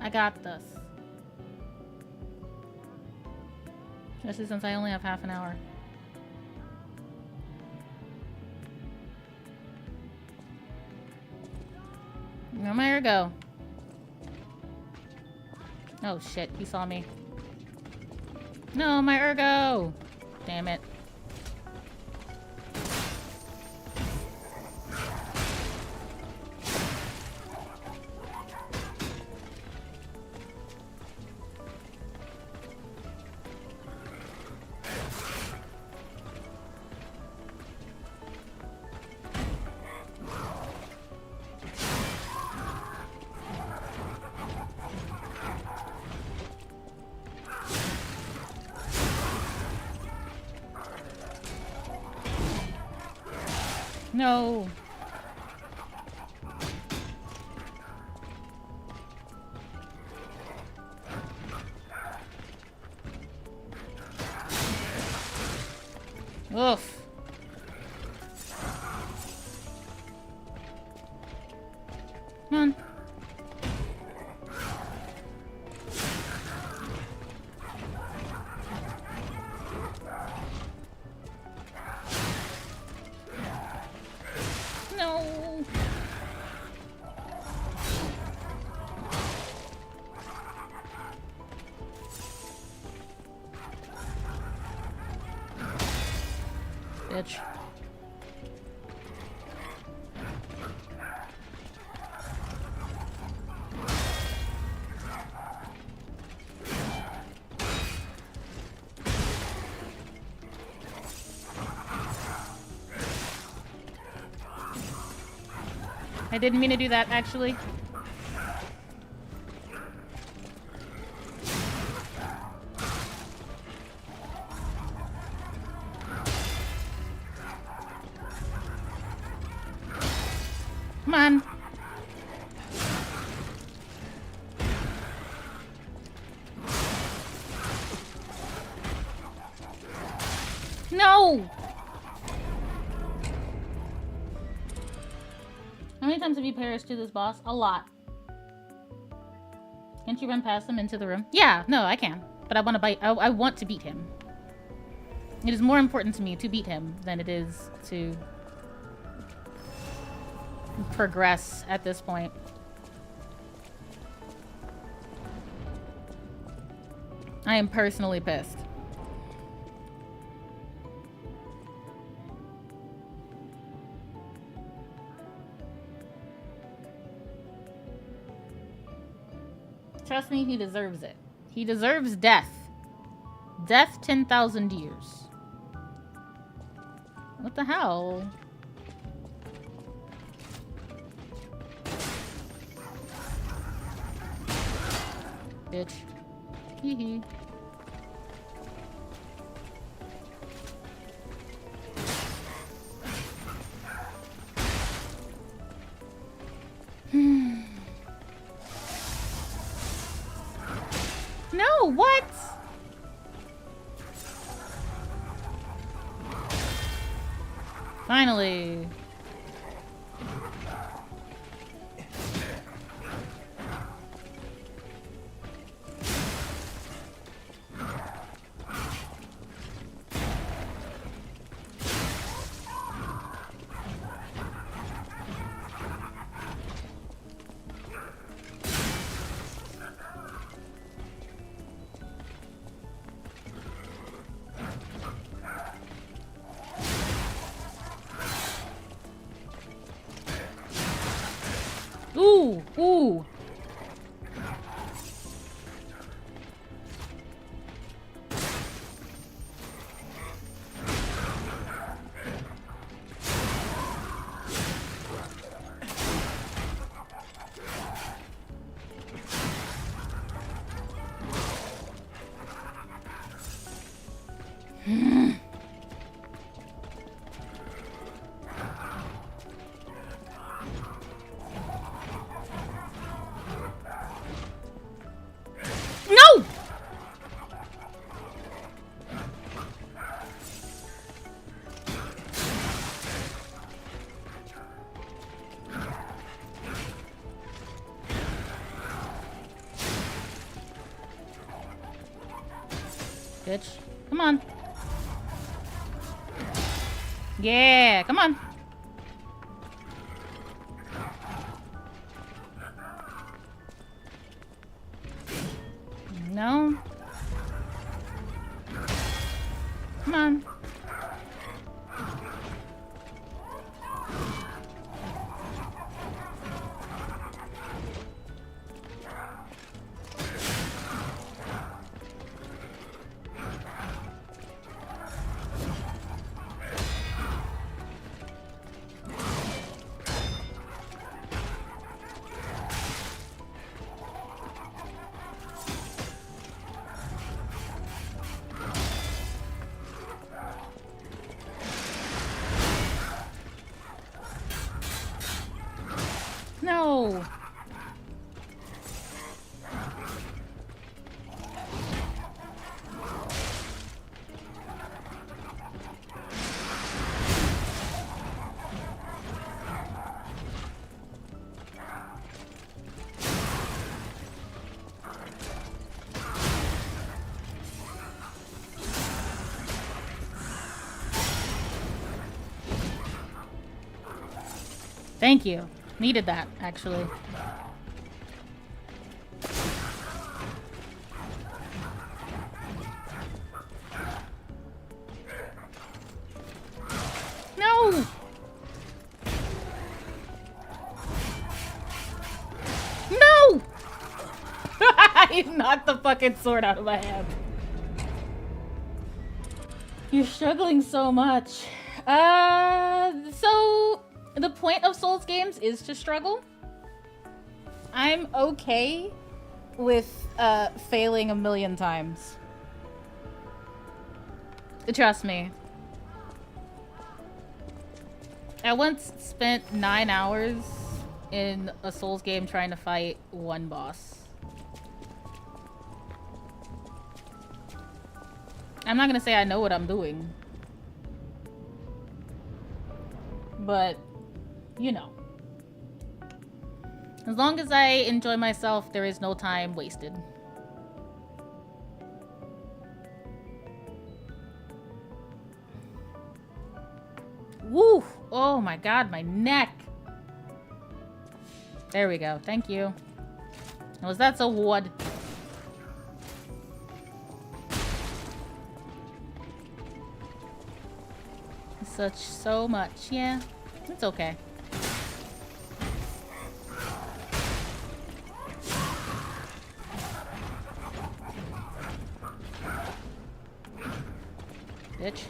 I got this. Especially since I only have half an hour. Where'd my air go? Oh shit, he saw me. No, my ergo! Damn it. No. Oof. Come on. No. Bitch. I didn't mean to do that, actually. Come on. No! How many times have you perished to this boss? A lot. Can't you run past him into the room? Yeah, no, I can. But I want to bite. I want to beat him. It is more important to me to beat him than it is to progress at this point. I am personally pissed. Trust me, he deserves it. He deserves death. Death 10,000 years. What the hell? Bitch. Hee hee. No, what? Finally. Ooh, ooh. No! Bitch. Come on. Yeah, come on. No. Come on. No! Thank you. Needed that, actually. No! No! He knocked the fucking sword out of my hand. You're struggling so much. So the point of Souls games is to struggle. I'm okay with failing a million times. Trust me. I once spent 9 hours in a Souls game trying to fight one boss. I'm not gonna say I know what I'm doing. But, you know. As long as I enjoy myself, there is no time wasted. Woo! Oh my god, my neck! There we go. Thank you. Was that so wood? So much. Yeah, it's okay. Bitch.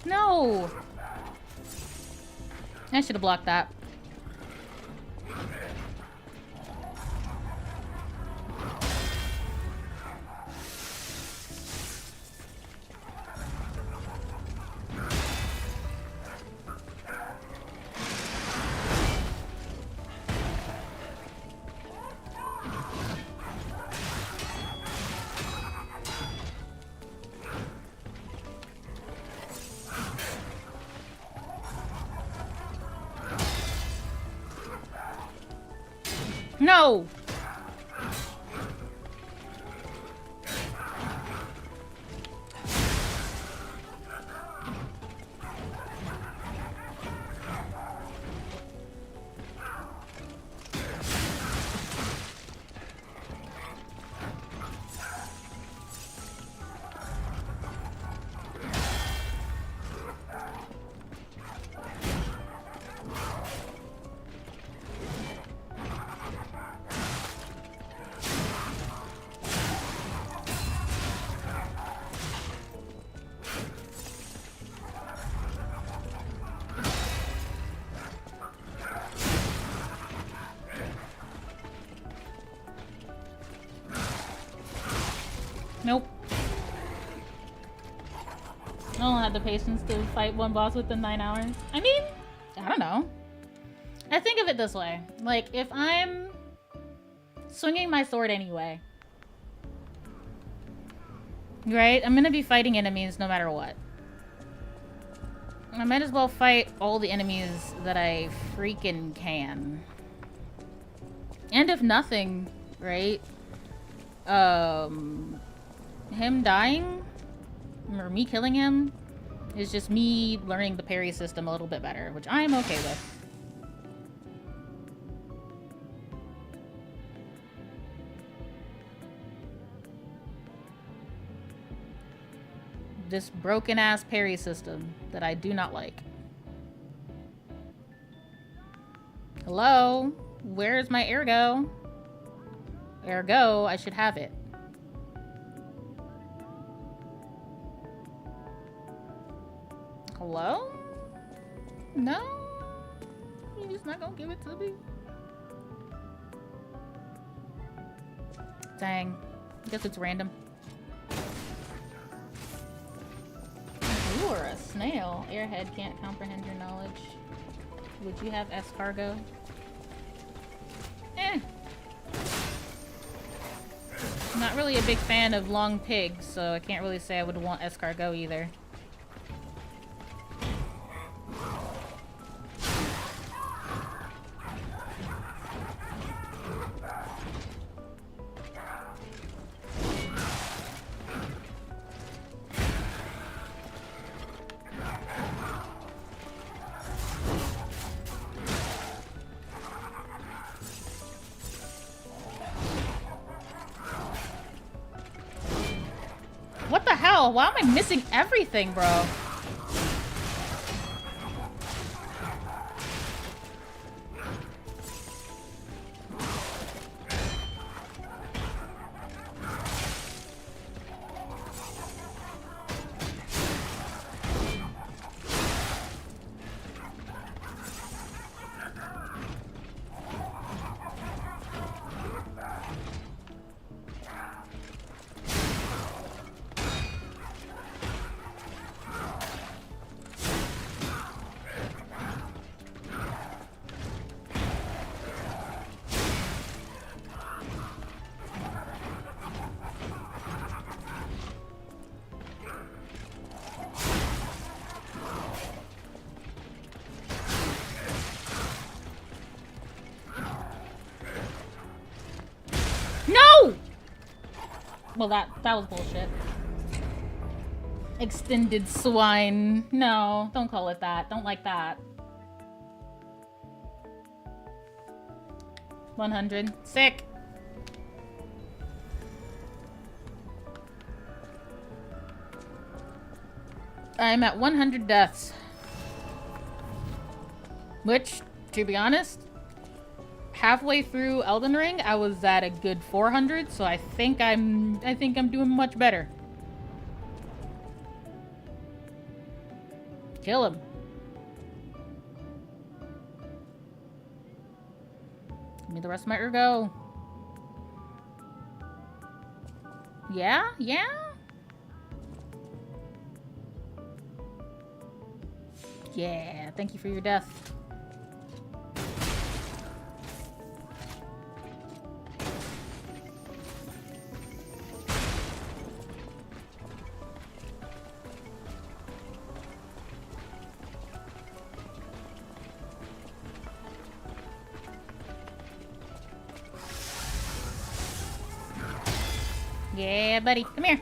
No! I should have blocked that. No! Nope. I don't have the patience to fight one boss within 9 hours. I mean, I don't know. I think of it this way. Like, if I'm swinging my sword anyway, right? I'm gonna be fighting enemies no matter what. I might as well fight all the enemies that I freaking can. And if nothing, right? Him dying, or me killing him, is just me learning the parry system a little bit better, which I'm okay with. This broken ass parry system that I do not like. Hello? Where's my ergo? Ergo, I should have it. Hello? No? You're just not gonna give it to me? Dang. I guess it's random. You are a snail. Airhead can't comprehend your knowledge. Would you have escargot? Eh. I'm not really a big fan of long pigs, so I can't really say I would want escargot either. What the hell? Why am I missing everything, bro? No! Well, that was bullshit. Extended swine. No, don't call it that. Don't like that. 100. Sick. I'm at 100 deaths. Which, to be honest, halfway through Elden Ring, I was at a good 400, so I think I'm doing much better. Kill him. Give me the rest of my ergo. Yeah? Yeah? Yeah, thank you for your death. Yeah, buddy. Come here.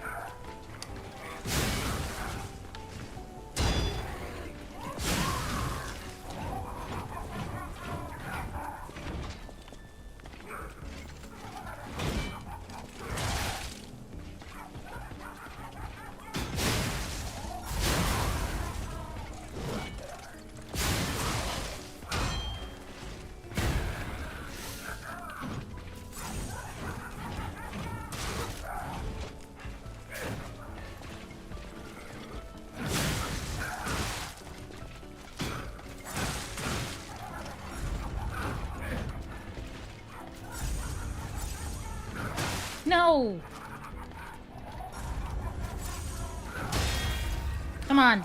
No! Come on.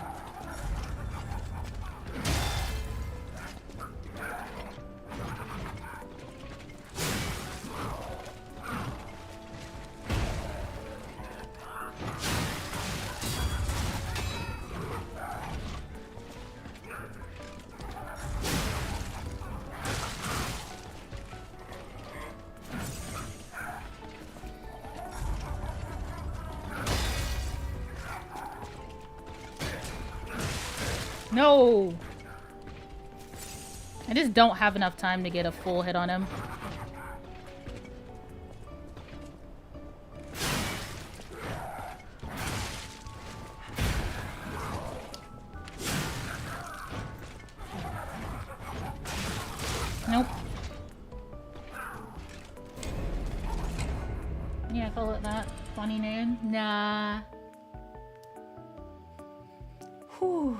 No! I just don't have enough time to get a full hit on him. Nope. Yeah, call it that. Funny name? Nah. Whew.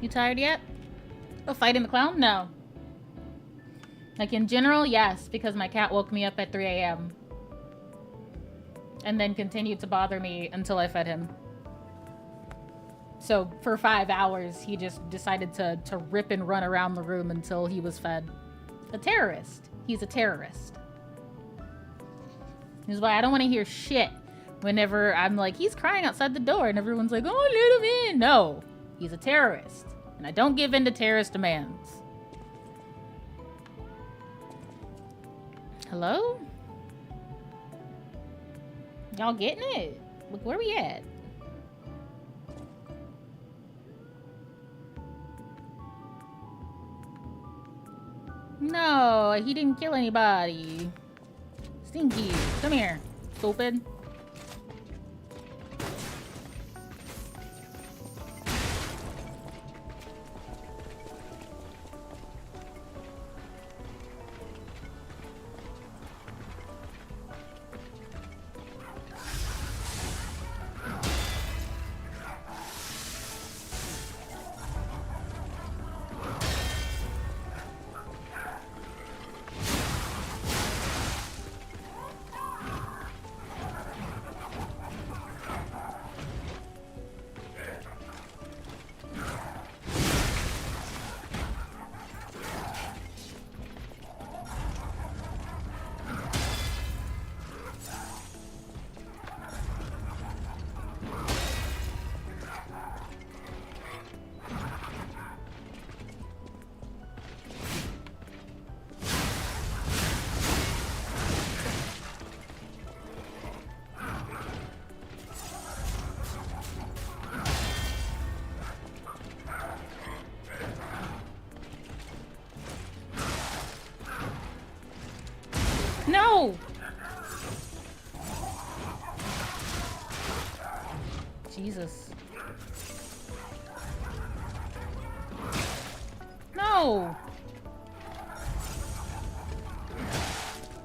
You tired yet? Oh, fighting the clown? No. Like in general, yes, because my cat woke me up at 3 a.m. and then continued to bother me until I fed him. So for 5 hours, he just decided to rip and run around the room until he was fed. A terrorist. He's a terrorist. This is why I don't want to hear shit whenever I'm like, he's crying outside the door, and everyone's like, oh, let him in. No, he's a terrorist, and I don't give in to terrorist demands. Hello? Y'all getting it? Look, where we at? No, he didn't kill anybody. Stinky, come here, stupid. No! Jesus. No!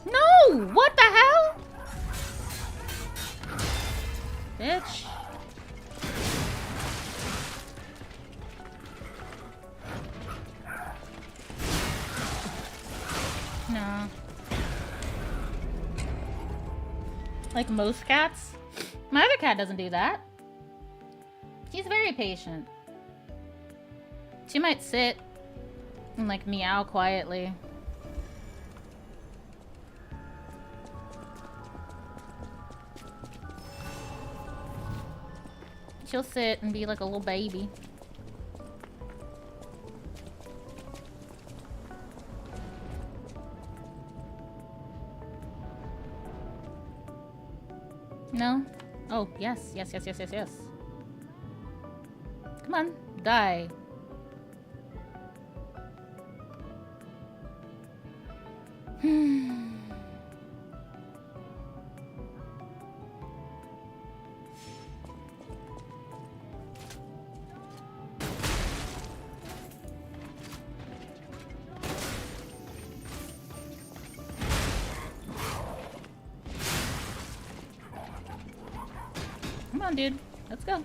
No! What the hell? Bitch. No. Like most cats. My other cat doesn't do that. She's very patient. She might sit and like meow quietly. She'll sit and be like a little baby. No? Oh, yes. Yes, yes, yes, yes, yes. Come on, die. Come on, dude. Let's go.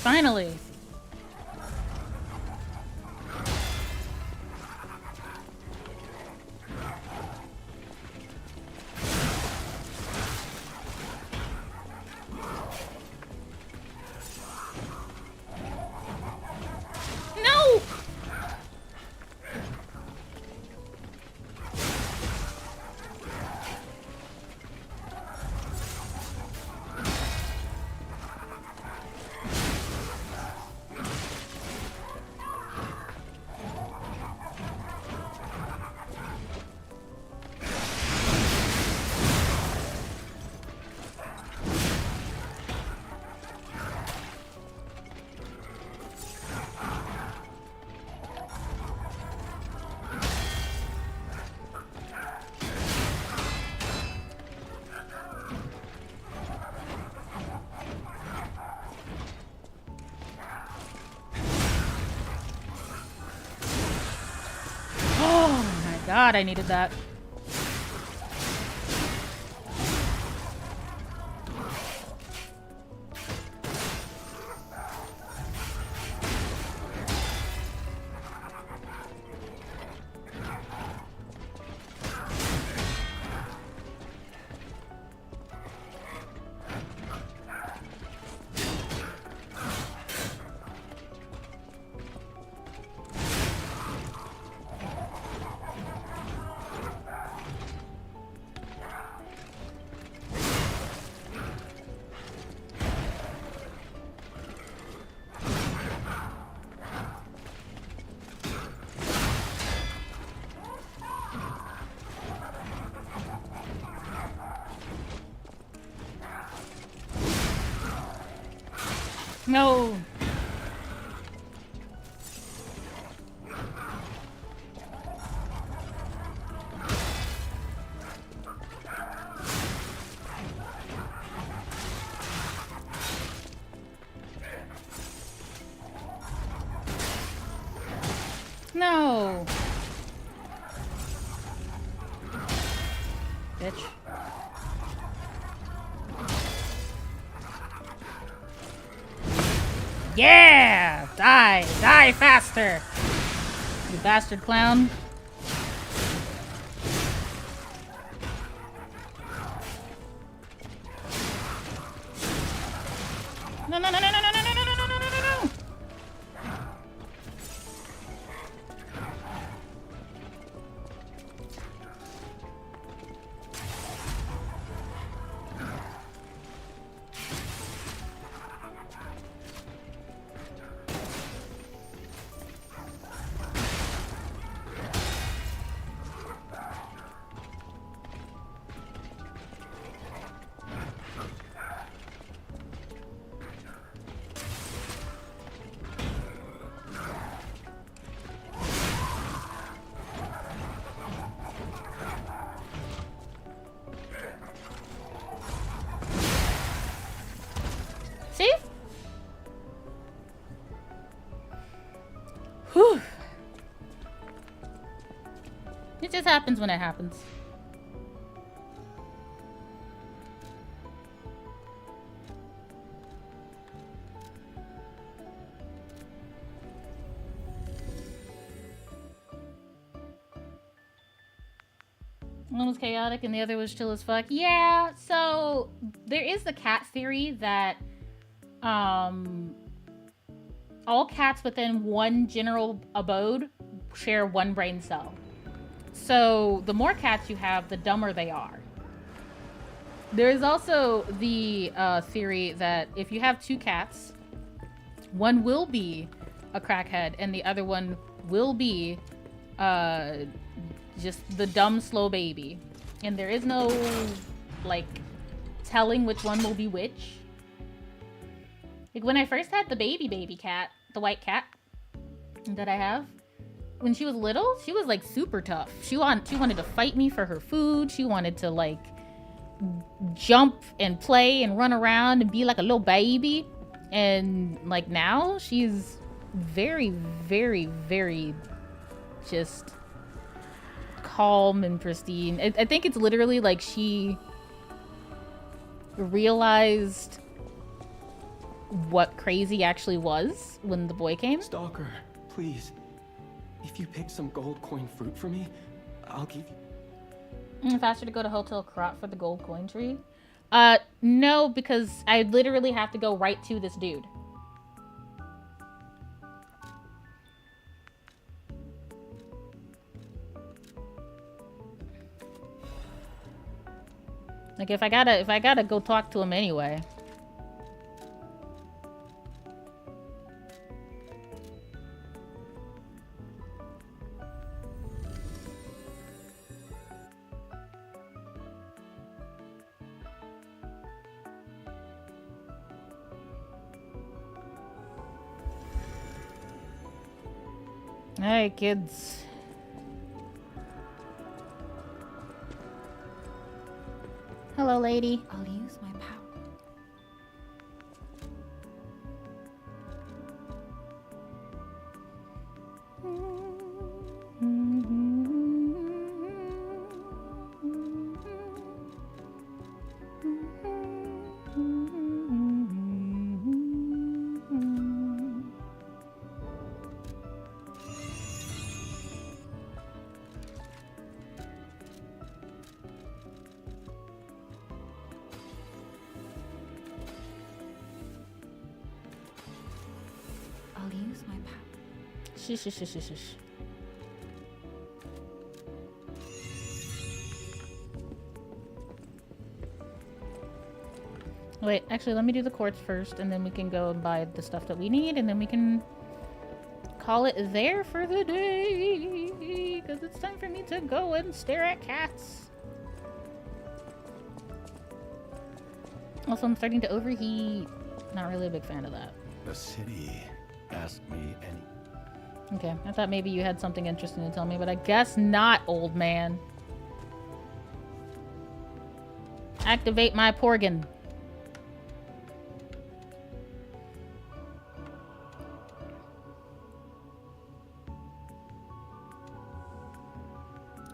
Finally. No! God, I needed that. No. No. Bitch. Yeah! Die! Die faster! You bastard clown. No, no, no, no, no, no, no, no, no, no, no, no, no, no! See? Whew. It just happens when it happens. One was chaotic and the other was chill as fuck. Yeah, so there is the cat theory that all cats within one general abode share one brain cell. So the more cats you have, the dumber they are. There is also the theory that if you have two cats, one will be a crackhead and the other one will be just the dumb, slow baby. And there is no, like, telling which one will be which. Like, when I first had the baby cat, the white cat that I have, when she was little, she was, like, super tough. She wanted to fight me for her food. She wanted to, like, jump and play and run around and be like a little baby. And, like, now she's very, very, very just calm and pristine. I think it's literally like she realized what crazy actually was when the boy came. Stalker, please. If you pick some gold coin fruit for me, I'll give you... Faster to go to Hotel Krot for the gold coin tree? No, because I literally have to go right to this dude. Like, if I gotta go talk to him anyway. Hey, kids. Hello, lady. I'll use my power. Shush, shush, shush, shush, shush. Wait, actually, let me do the quartz first, and then we can go and buy the stuff that we need, and then we can call it there for the day. Because it's time for me to go and stare at cats. Also, I'm starting to overheat. Not really a big fan of that. The city asked me any... Okay, I thought maybe you had something interesting to tell me, but I guess not, old man. Activate my porgan.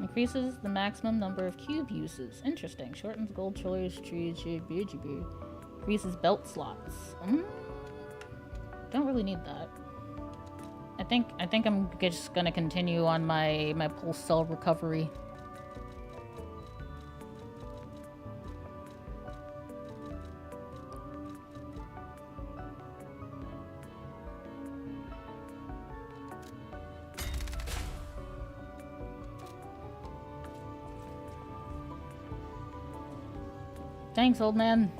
Increases the maximum number of cube uses. Interesting. Shortens gold choice trees. Increases belt slots. Don't really need that. I think I'm just gonna continue on my pulse cell recovery. Thanks, old man.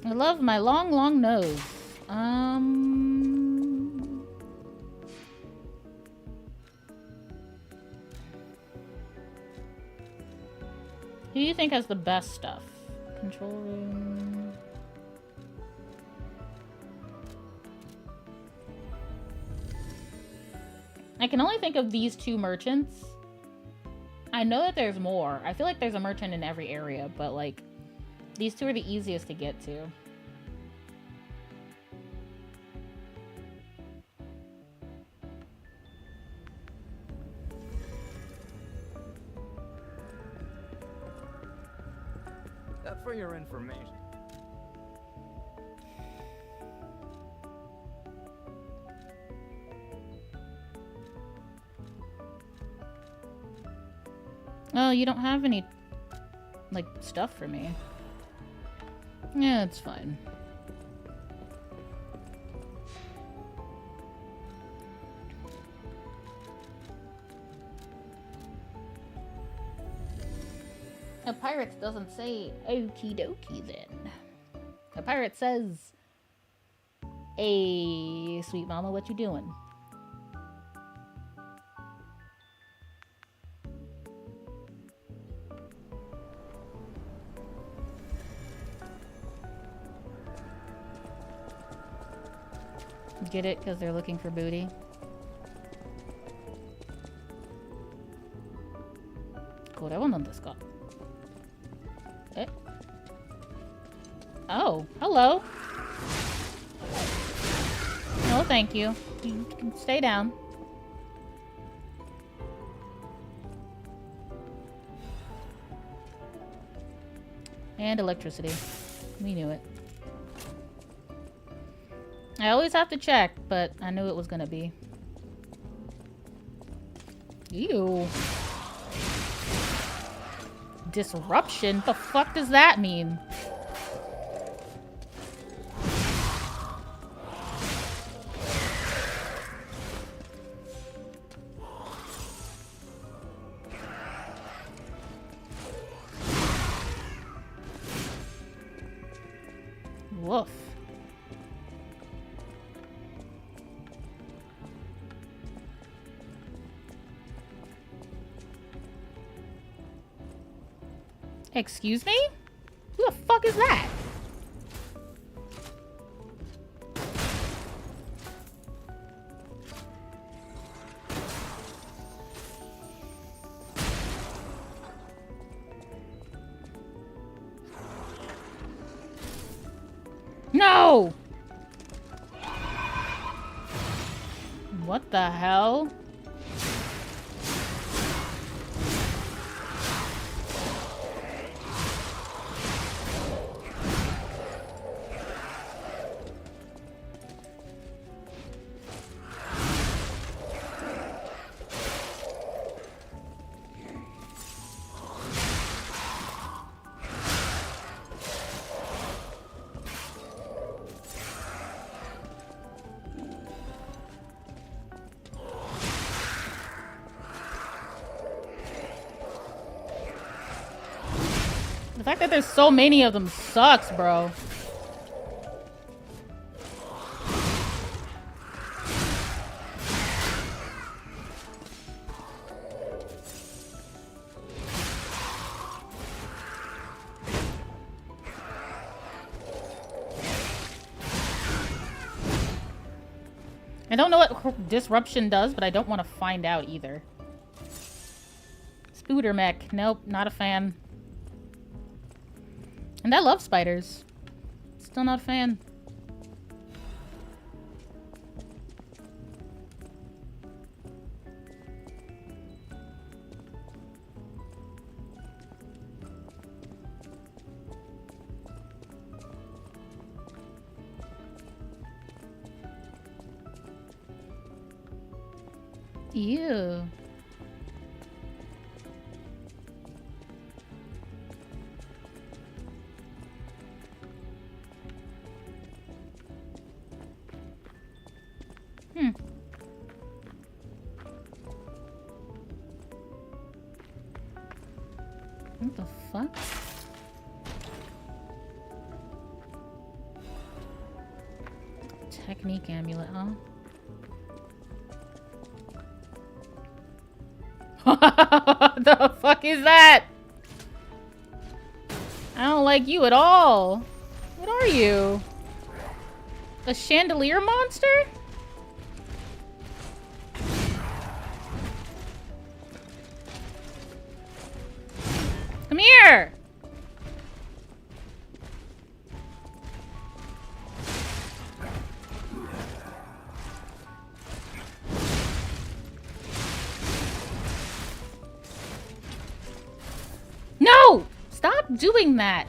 I love my long, long nose. Who do you think has the best stuff? Control room. I can only think of these two merchants. I know that there's more. I feel like there's a merchant in every area, but like, these two are the easiest to get to. For your information. Oh, you don't have any, like, stuff for me. Yeah, it's fine. A pirate doesn't say okie dokie then. A pirate says, hey, sweet mama, what you doing? Get it? Because they're looking for booty. Eh? Oh, hello. No, thank you. You can stay down. And electricity. We knew it. I always have to check, but I knew it was gonna be. Ew. Disruption? The fuck does that mean? Woof. Excuse me? Who the fuck is that? No! What the hell? The fact that there's so many of them sucks, bro. I don't know what disruption does, but I don't want to find out either. Spooder mech. Nope, not a fan. And I love spiders. Still not a fan. Ew. What the fuck? Technique amulet, huh? What the fuck is that? I don't like you at all. What are you? A chandelier monster? Come here! No! Stop doing that!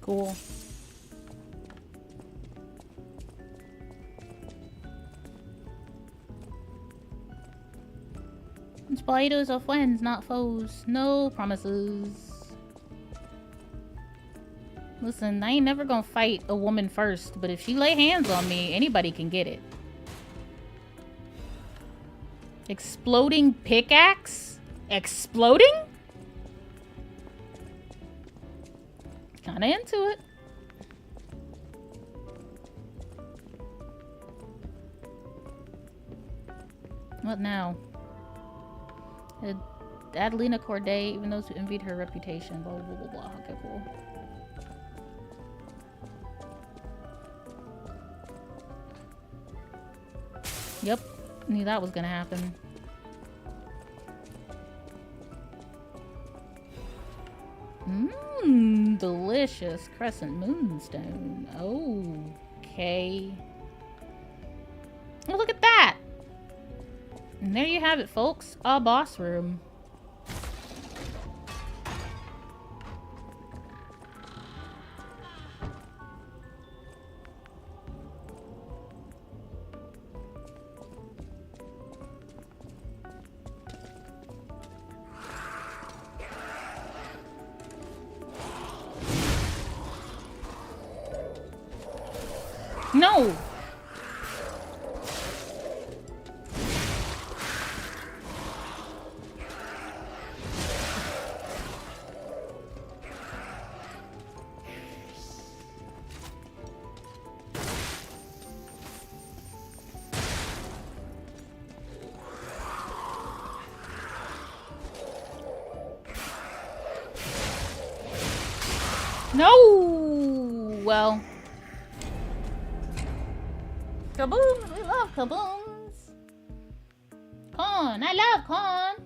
Cool. Spiders are friends, not foes. No promises. Listen, I ain't never gonna fight a woman first, but if she lay hands on me, anybody can get it. Exploding pickaxe? Exploding? Kinda into it. What now? Adelina Corday, even those who envied her reputation. Blah, blah, blah, blah. Okay, cool. Yep. Knew that was gonna happen. Mmm, delicious crescent moonstone. Okay. Oh, look at that! And there you have it, folks. A boss room. No! No! Well. Kabooms! We love kabooms! Corn! I love corn!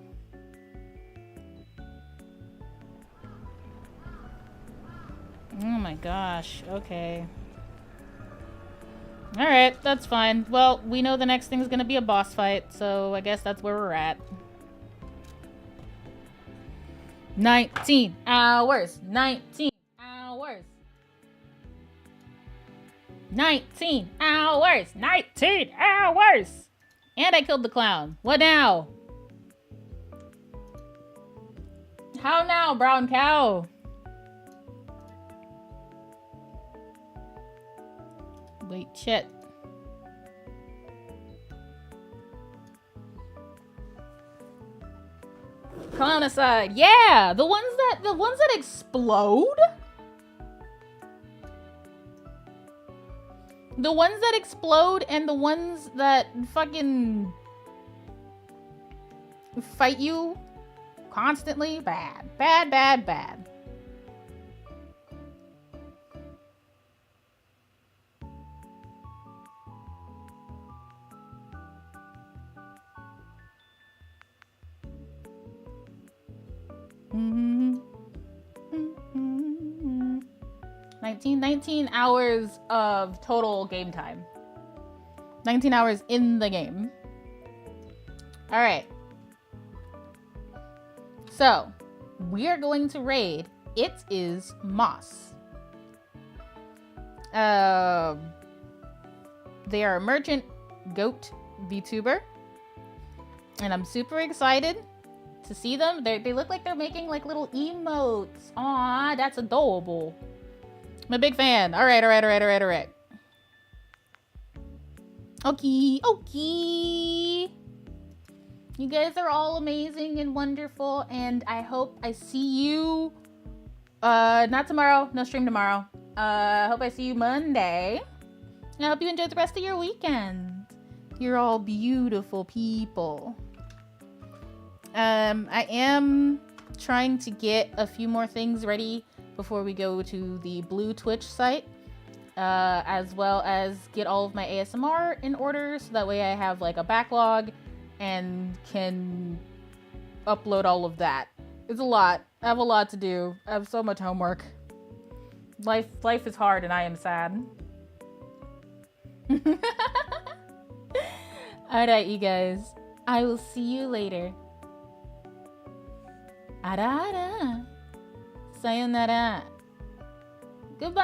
Oh my gosh. Okay. Alright, that's fine. Well, we know the next thing is gonna be a boss fight, so I guess that's where we're at. 19 hours! 19 hours! 19 hours! 19 hours! And I killed the clown. What now? How now, brown cow? Wait, shit. Clown aside. Yeah, the ones that explode? The ones that explode and the ones that fucking fight you constantly? Bad. Bad, bad, bad. Mm-hmm. 19 hours of total game time. 19 hours in the game. All right. So, we are going to raid It Is Moss. They are a merchant goat VTuber. And I'm super excited to see them. They look like they're making like little emotes. Aw, that's adorable. I'm a big fan. All right. Okay. You guys are all amazing and wonderful, and I hope I see you. Not tomorrow. No stream tomorrow. I hope I see you Monday. And I hope you enjoy the rest of your weekend. You're all beautiful people. I am trying to get a few more things ready before we go to the Blue Twitch site, as well as get all of my ASMR in order, so that way I have like a backlog and can upload all of that. It's a lot. I have a lot to do. I have so much homework. Life is hard and I am sad. Alright, you guys. I will see you later. Ara. Sayonara. Goodbye.